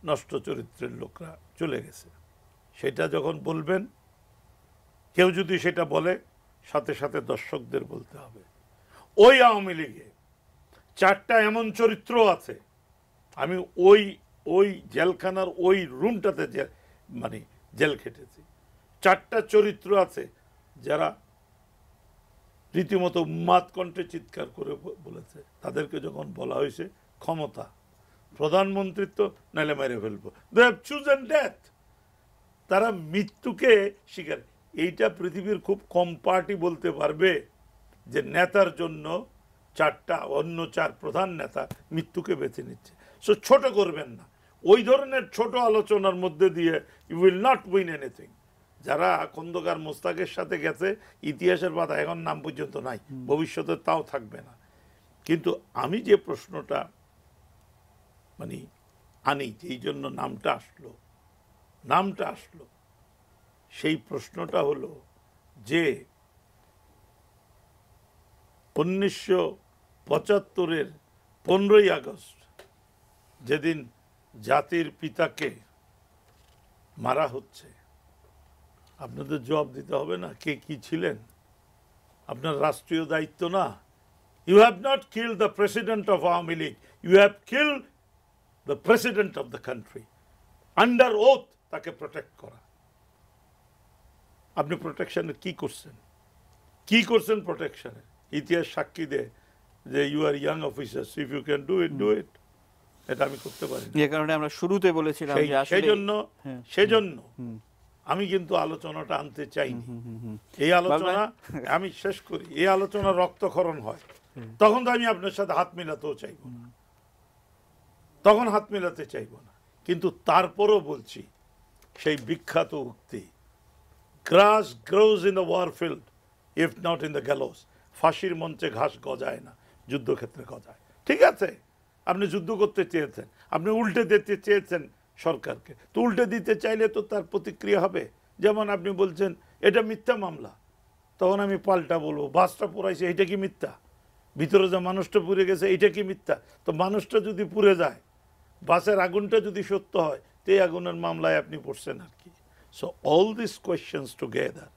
নষ্ট চরিত্রের লোকরা চলে গেছে, সেটা যখন বলবেন, কেউ যদি সেটা বলে, সাথে সাথে দর্শকদের বলতে হবে ওই আওয়ামী লীগে 4টা এমন চরিত্র আছে, আমি ওই জেলখানার ওই রুমটাতে মানে জেল খেটেছি, 4টা চরিত্র আছে যারা রীতিমতো উন্মাদ কণ্ঠে চিৎকার করে বলেছে, তাদেরকে যখন বলা হয়েছে ক্ষমতা, প্রধানমন্ত্রিত্ব, নাইলে মেরে ফেলবো, দে হ্যাভ চুজেন ডেথ, তারা মৃত্যুকে স্বীকার। এইটা পৃথিবীর খুব কম পার্টি বলতে পারবে যে নেতার জন্য অন্য 4 প্রধান নেতা মৃত্যুকে বেছে নিচ্ছে। সো ছোট করবেন না, ওই ধরনের ছোট আলোচনার মধ্যে দিয়ে you will not win anything. যারা খন্দকার মোস্তাকের সাথে গেছে ইতিহাসের পাতা এখন নাম পর্যন্ত নাই, ভবিষ্যতে তাও থাকবে না। কিন্তু আমি যে প্রশ্নটা মানে আনি, যেই জন্য নামটা আসলো সেই প্রশ্নটা হলো যে 1975-এর 15ই আগস্ট যেদিন জাতির পিতাকে মারা হচ্ছে, আপনাদের জবাব দিতে হবে না কে কি ছিলেন? আপনার রাষ্ট্রীয় দায়িত্ব না? You have not killed the president of Awami League, you have killed the president of the country. Under oath তাকে প্রোটেক্ট করা। আপনি প্রোটেকশনের কি করছেন প্রোটেকশনের? ইতিহাস সাক্ষী দেয় যে you are young officers, if you can do it. এটা আমি করতে পারি। যে কারণে আমরা শুরুতে বলেছিলাম যে আসলে সেজন্য আমি কিন্তু আলোচনাটা আনতে চাইনি। এই আলোচনা আমি শেষ করি, এই আলোচনা রক্তক্ষরণ হয়, তখন তো আমি আপনার সাথে হাত মিলাতেও চাইবো না, কিন্তু তারপরও বলছি সেই বিখ্যাত উক্তি, grass grows in the warfield if not in the gallows. ফাঁসির মঞ্চে ঘাস গজায় না, যুদ্ধক্ষেত্রে গজায়। ঠিক আছে, আপনি যুদ্ধ করতে চেয়েছেন, আপনি উল্টে দিতে চেয়েছেন সরকারকে, তো উল্টে দিতে চাইলে তো তার প্রতিক্রিয়া হবে। যেমন আপনি বলছেন এটা মিথ্যা মামলা, তখন আমি পাল্টা বলবো বাসটা পুরাইছে, এটা কি মিথ্যা? ভিতরে যে মানুষটা পুড়ে গেছে, এটা কি মিথ্যা? তো মানুষটা যদি পুড়ে যায়, বাসের আগুনটা যদি সত্য হয়, তো এই আগুনের মামলায় আপনি পড়ছেন আর কি। So all this questions together,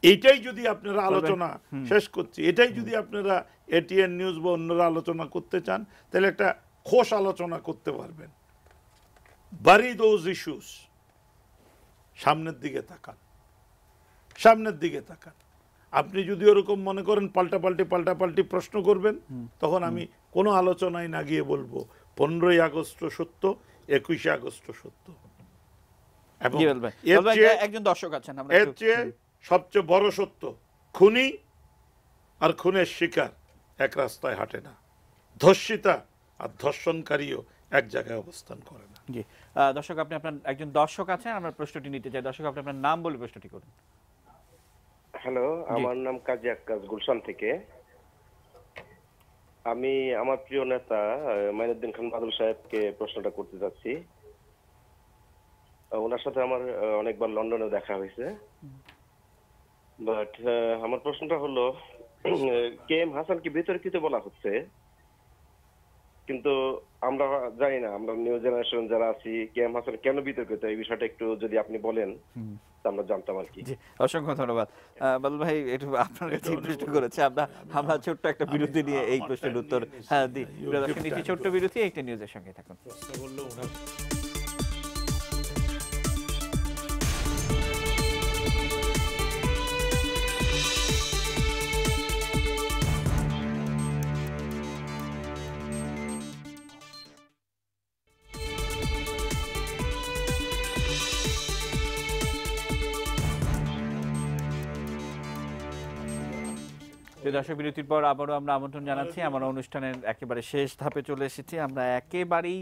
এটাই যদি আপনারা আলোচনা, শেষ করছি, এটাই যদি আপনারা এটিএন নিউজ বা অন্যরা আলোচনা করতে চান, তাহলে একটা খোস আলোচনা করতে পারবেন। বারি দোজ ইস্যুস, সামনের দিকে তাকান। আপনি যদি ওরকম মনে করেন পাল্টাপাল্টি প্রশ্ন করবেন, তখন আমি কোনো আলোচনায় না গিয়ে বলবো 15ই আগস্ট সত্য, 21শে আগস্ট সত্য। এবং একজন দর্শক আছেন, এর চেয়ে সবচেয়ে বড় সত্য, খুনি আর খুনের শিকার এক রাস্তায় হাঁটে না, ধর্ষিতা আর ধর্ষণকারীও এক জায়গায় অবস্থান করে না। জি দর্শক, আপনি আপনার একজন দর্শক আছেন, আমরা প্রশ্নটি নিতে চাই। দর্শক, আপনি আপনার নাম বলে প্রশ্নটি করুন। হ্যালো, আমার নাম কাজী আক্কাস, গুলশান থেকে। আমি আমার প্রিয় নেতা মাইনুদ্দিন খান বাদল সাহেবকে প্রশ্নটা করতে যাচ্ছি। ওনার সাথে আমার অনেকবার লন্ডনে দেখা হয়েছে, বাট আমার প্রশ্নটা হলো কে এম হাসানকে বিতর্কিত বলা হচ্ছে, কিন্তু আমরা জানি না, আমরা নিউ জেনারেশন যারা আছি, কে এম হাসান কেন বিতর্কিত, এই বিষয়টা একটু যদি আপনি বলেন আমরা জানতাম আর কি। অসংখ্য ধন্যবাদ বাদল ভাই, একটু আপনার কাছে প্রশ্ন করেছে। আমরা ছোট্ট একটা বিরতি নিয়ে এই প্রশ্নের উত্তর দিই। ছোট্ট বিরতি, একটা নিউজের সঙ্গে থাকুন। দর্শক, বিরতির পর আবারও আমরা আমন্ত্রণ জানাচ্ছি। আমরা অনুষ্ঠানের একেবারে শেষ ধাপে চলে এসেছি। আমরা একেবারেই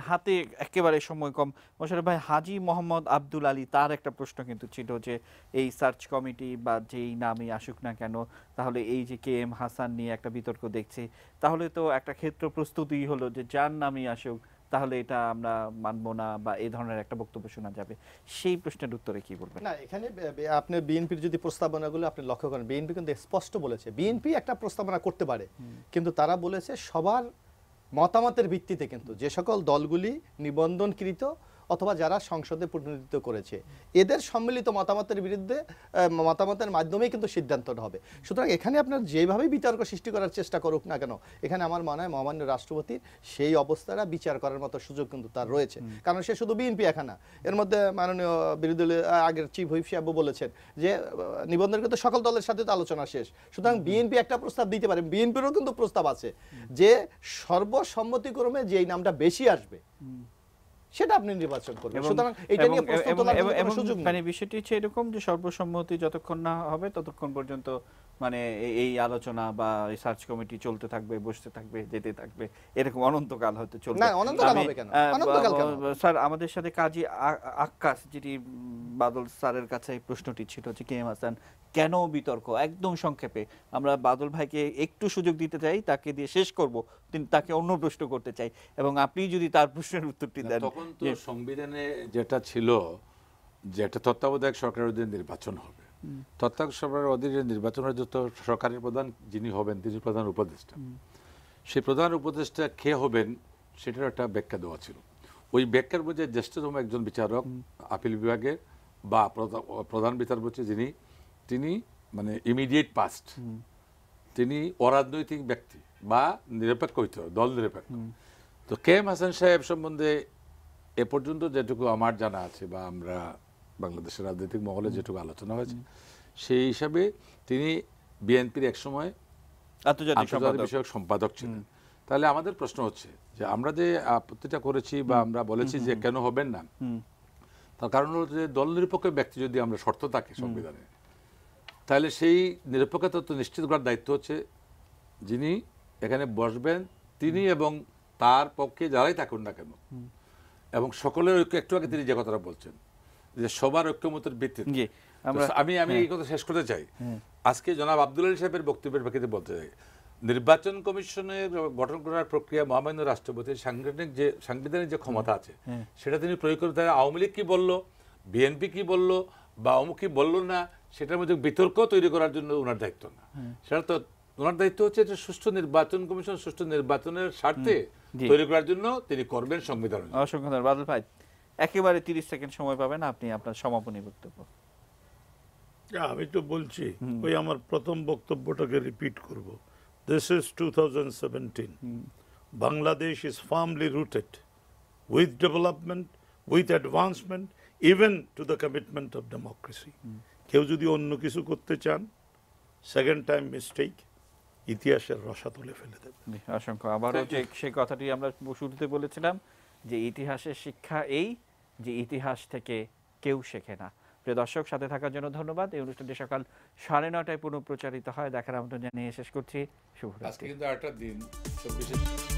হাতে একেবারে সময় কম। মোশাররফ ভাই, হাজী মোহাম্মদ আব্দুল আলী, তার একটা প্রশ্ন কিন্তু ছিল যে এই সার্চ কমিটি বা যেই নামই আসুক না কেন, তাহলে এই যে কে এম হাসান নিয়ে একটা বিতর্ক দেখছি, তাহলে তো একটা ক্ষেত্র প্রস্তুতি হলো যে যার নামই আসুক তাহলে এটা আমরা মানবো না, বা এই ধরনের একটা বক্তব্য শোনা যাবে। সেই প্রশ্নের উত্তরে কি বলবেন? না, এখানে আপনি বিএনপির যদি প্রস্তাবনাগুলো আপনি লক্ষ্য করেন, বিএনপি কিন্তু স্পষ্ট বলেছে বিএনপি একটা প্রস্তাবনা করতে পারে, কিন্তু তারা বলেছে সবার মতামতের ভিত্তিতে, কিন্তু যে সকল দলগুলি নিবন্ধনকৃত অথবা যারা সংসদে প্রতিনিধিত্ব করেছে এদের সম্মিলিত মতামতের বিরুদ্ধে মতামতের মাধ্যমেই কিন্তু সিদ্ধান্তটা হবে। সুতরাং এখানে আপনার যেভাবেই বিতর্ক সৃষ্টি করার চেষ্টা করুক না কেন, এখানে আমার মনে হয় মহামান্য রাষ্ট্রপতির সেই অবস্থাটা বিচার করার মতো সুযোগ কিন্তু তার রয়েছে, কারণ সে শুধু বিএনপি একা না। এর মধ্যে মাননীয় বিরোধী দলের আগের চিফ হুইপ সাহেব বলেছেন যে নিবন্ধনকৃত সকল দলের সাথে তো আলোচনা শেষ, সুতরাং বিএনপি একটা প্রস্তাব দিতে পারে। বিএনপিরও কিন্তু প্রস্তাব আছে যে সর্বসম্মতিক্রমে যেই নামটা বেশি আসবে সেটা আপনি নির্বাচন করবেন। সুতরাং এটা নিয়ে প্রশ্ন তোলার কোনো সুযোগ নেই। মানে বিষয়টি হচ্ছে এরকম যে সর্বসম্মতি যতক্ষণ না হবে ততক্ষণ পর্যন্ত মানে এই আলোচনা বা এই সার্চ কমিটি চলতে থাকবে, বসতে থাকবে, যেতে থাকবে, এরকম অনন্তকাল হয়তো চলবে? না, অনন্তকাল হবে কেন? অনন্তকাল কেন? স্যার আমাদের সাথে কাজী আক্কাস, যেটি বাদল স্যারের কাছে এই প্রশ্নটি ছিল যে কে এম হাসান কেন বিতর্ক, একদম সংক্ষেপে আমরা বাদল ভাইকে একটু সুযোগ দিতে চাই, তাকে দিয়ে শেষ করব, তাকে অন্য প্রশ্ন করতে চাই এবং আপনি যদি তার প্রশ্নের উত্তরটি দেন। তখন তো সংবিধানে যেটা ছিল যে একটা তত্ত্বাবধায়ক সরকারের অধীনে নির্বাচন হবে, তত্ত্বাবধায়ক সরকারের অধীনে নির্বাচন হলে যত সরকারের প্রধান যিনি হবেন তিনি প্রধান উপদেষ্টা, সেই প্রধান উপদেষ্টা কে হবেন সেটার একটা ব্যাখ্যা দেওয়া ছিল। ওই ব্যাখ্যার মধ্যে জ্যেষ্ঠতম একজন বিচারক আপিল বিভাগের বা প্রধান বিচারপতি যিনি, তিনি মানে ইমিডিয়েট পাস্ট, তিনি অরাজনৈতিক ব্যক্তি বা নিরপেক্ষ হইতে হবে, দল নিরপেক্ষ। তো কে এম হাসান সাহেব সম্বন্ধে এ পর্যন্ত যেটুকু আমার জানা আছে বা আমরা বাংলাদেশের রাজনৈতিক মহলে যেটুকু আলোচনা হয়েছে সেই হিসাবে তিনি বিএনপির একসময় আন্তর্জাতিক বিষয়ক সম্পাদক ছিলেন। তাহলে আমাদের প্রশ্ন হচ্ছে যে আমরা যে আপত্তিটা করেছি বা আমরা বলেছি যে কেন হবেন না, তার কারণ হলো যে দল নিরপেক্ষ ব্যক্তি যদি আমরা শর্ত থাকে সংবিধানে, তাহলে সেই নিরপেক্ষতা তো নিশ্চিত করার দায়িত্ব হচ্ছে যিনি এখানে বসবেন তিনি এবং তার পক্ষে যারাই থাকুন না কেন, এবং সকলের ঐক্য। একটু আগে তিনি যে কথাটা বলছেন যে সবার ঐক্যমতের ভিত্তিতে, আমি এই কথা শেষ করতে চাই। আজকে জনাব আব্দুল আলী সাহেবের বক্তব্যের প্রেক্ষিতে বলতে চাই, নির্বাচন কমিশনের গঠন করার প্রক্রিয়া মহামান্য রাষ্ট্রপতির সাংবিধানিক যে ক্ষমতা আছে সেটা তিনি প্রয়োগ করতে, আওয়ামী লীগ কি বললো, বিএনপি কি বললো বা অমুক কি বললো না, সেটার মধ্যে বিতর্ক তৈরি করার জন্য ওনার দায়িত্ব না। সেটা তো ওনার দায়িত্ব হচ্ছে যে সুষ্ঠু নির্বাচন কমিশন সুষ্ঠু নির্বাচনের স্বার্থে তৈরি করার জন্য তিনি করবেন সংবিধান। অসংখ্য ধন্যবাদ বাদল ভাই, একেবারে 30 সেকেন্ড সময় পাবেন আপনি আপনার সমাপনী বক্তব্য। আমি তো বলছি, ওই আমার প্রথম বক্তব্যটাকে রিপিট করব। This is 2017. Bangladesh is firmly rooted with development, with advancement, even to the commitment of democracy. কেউ যদি অন্য কিছু করতে চান, সেকেন্ড টাইম মিস্টেক, ইতিহাসের রসা তুলে ফেলে দেবে। অসংখ্য আবারও যে সেই কথাটি আমরা শুরুতে বলেছিলাম যে ইতিহাসের শিক্ষা এই যে ইতিহাস থেকে কেউ শেখে না। প্রিয় দর্শক, সাথে থাকার জন্য ধন্যবাদ। এই অনুষ্ঠানটি সকাল 9:30 পুনঃ প্রচারিত হয়। দেখার আমন্ত্রণ জানিয়ে শেষ করছি। শুভরাত্রি। আজকে কিন্তু একটা দিন 24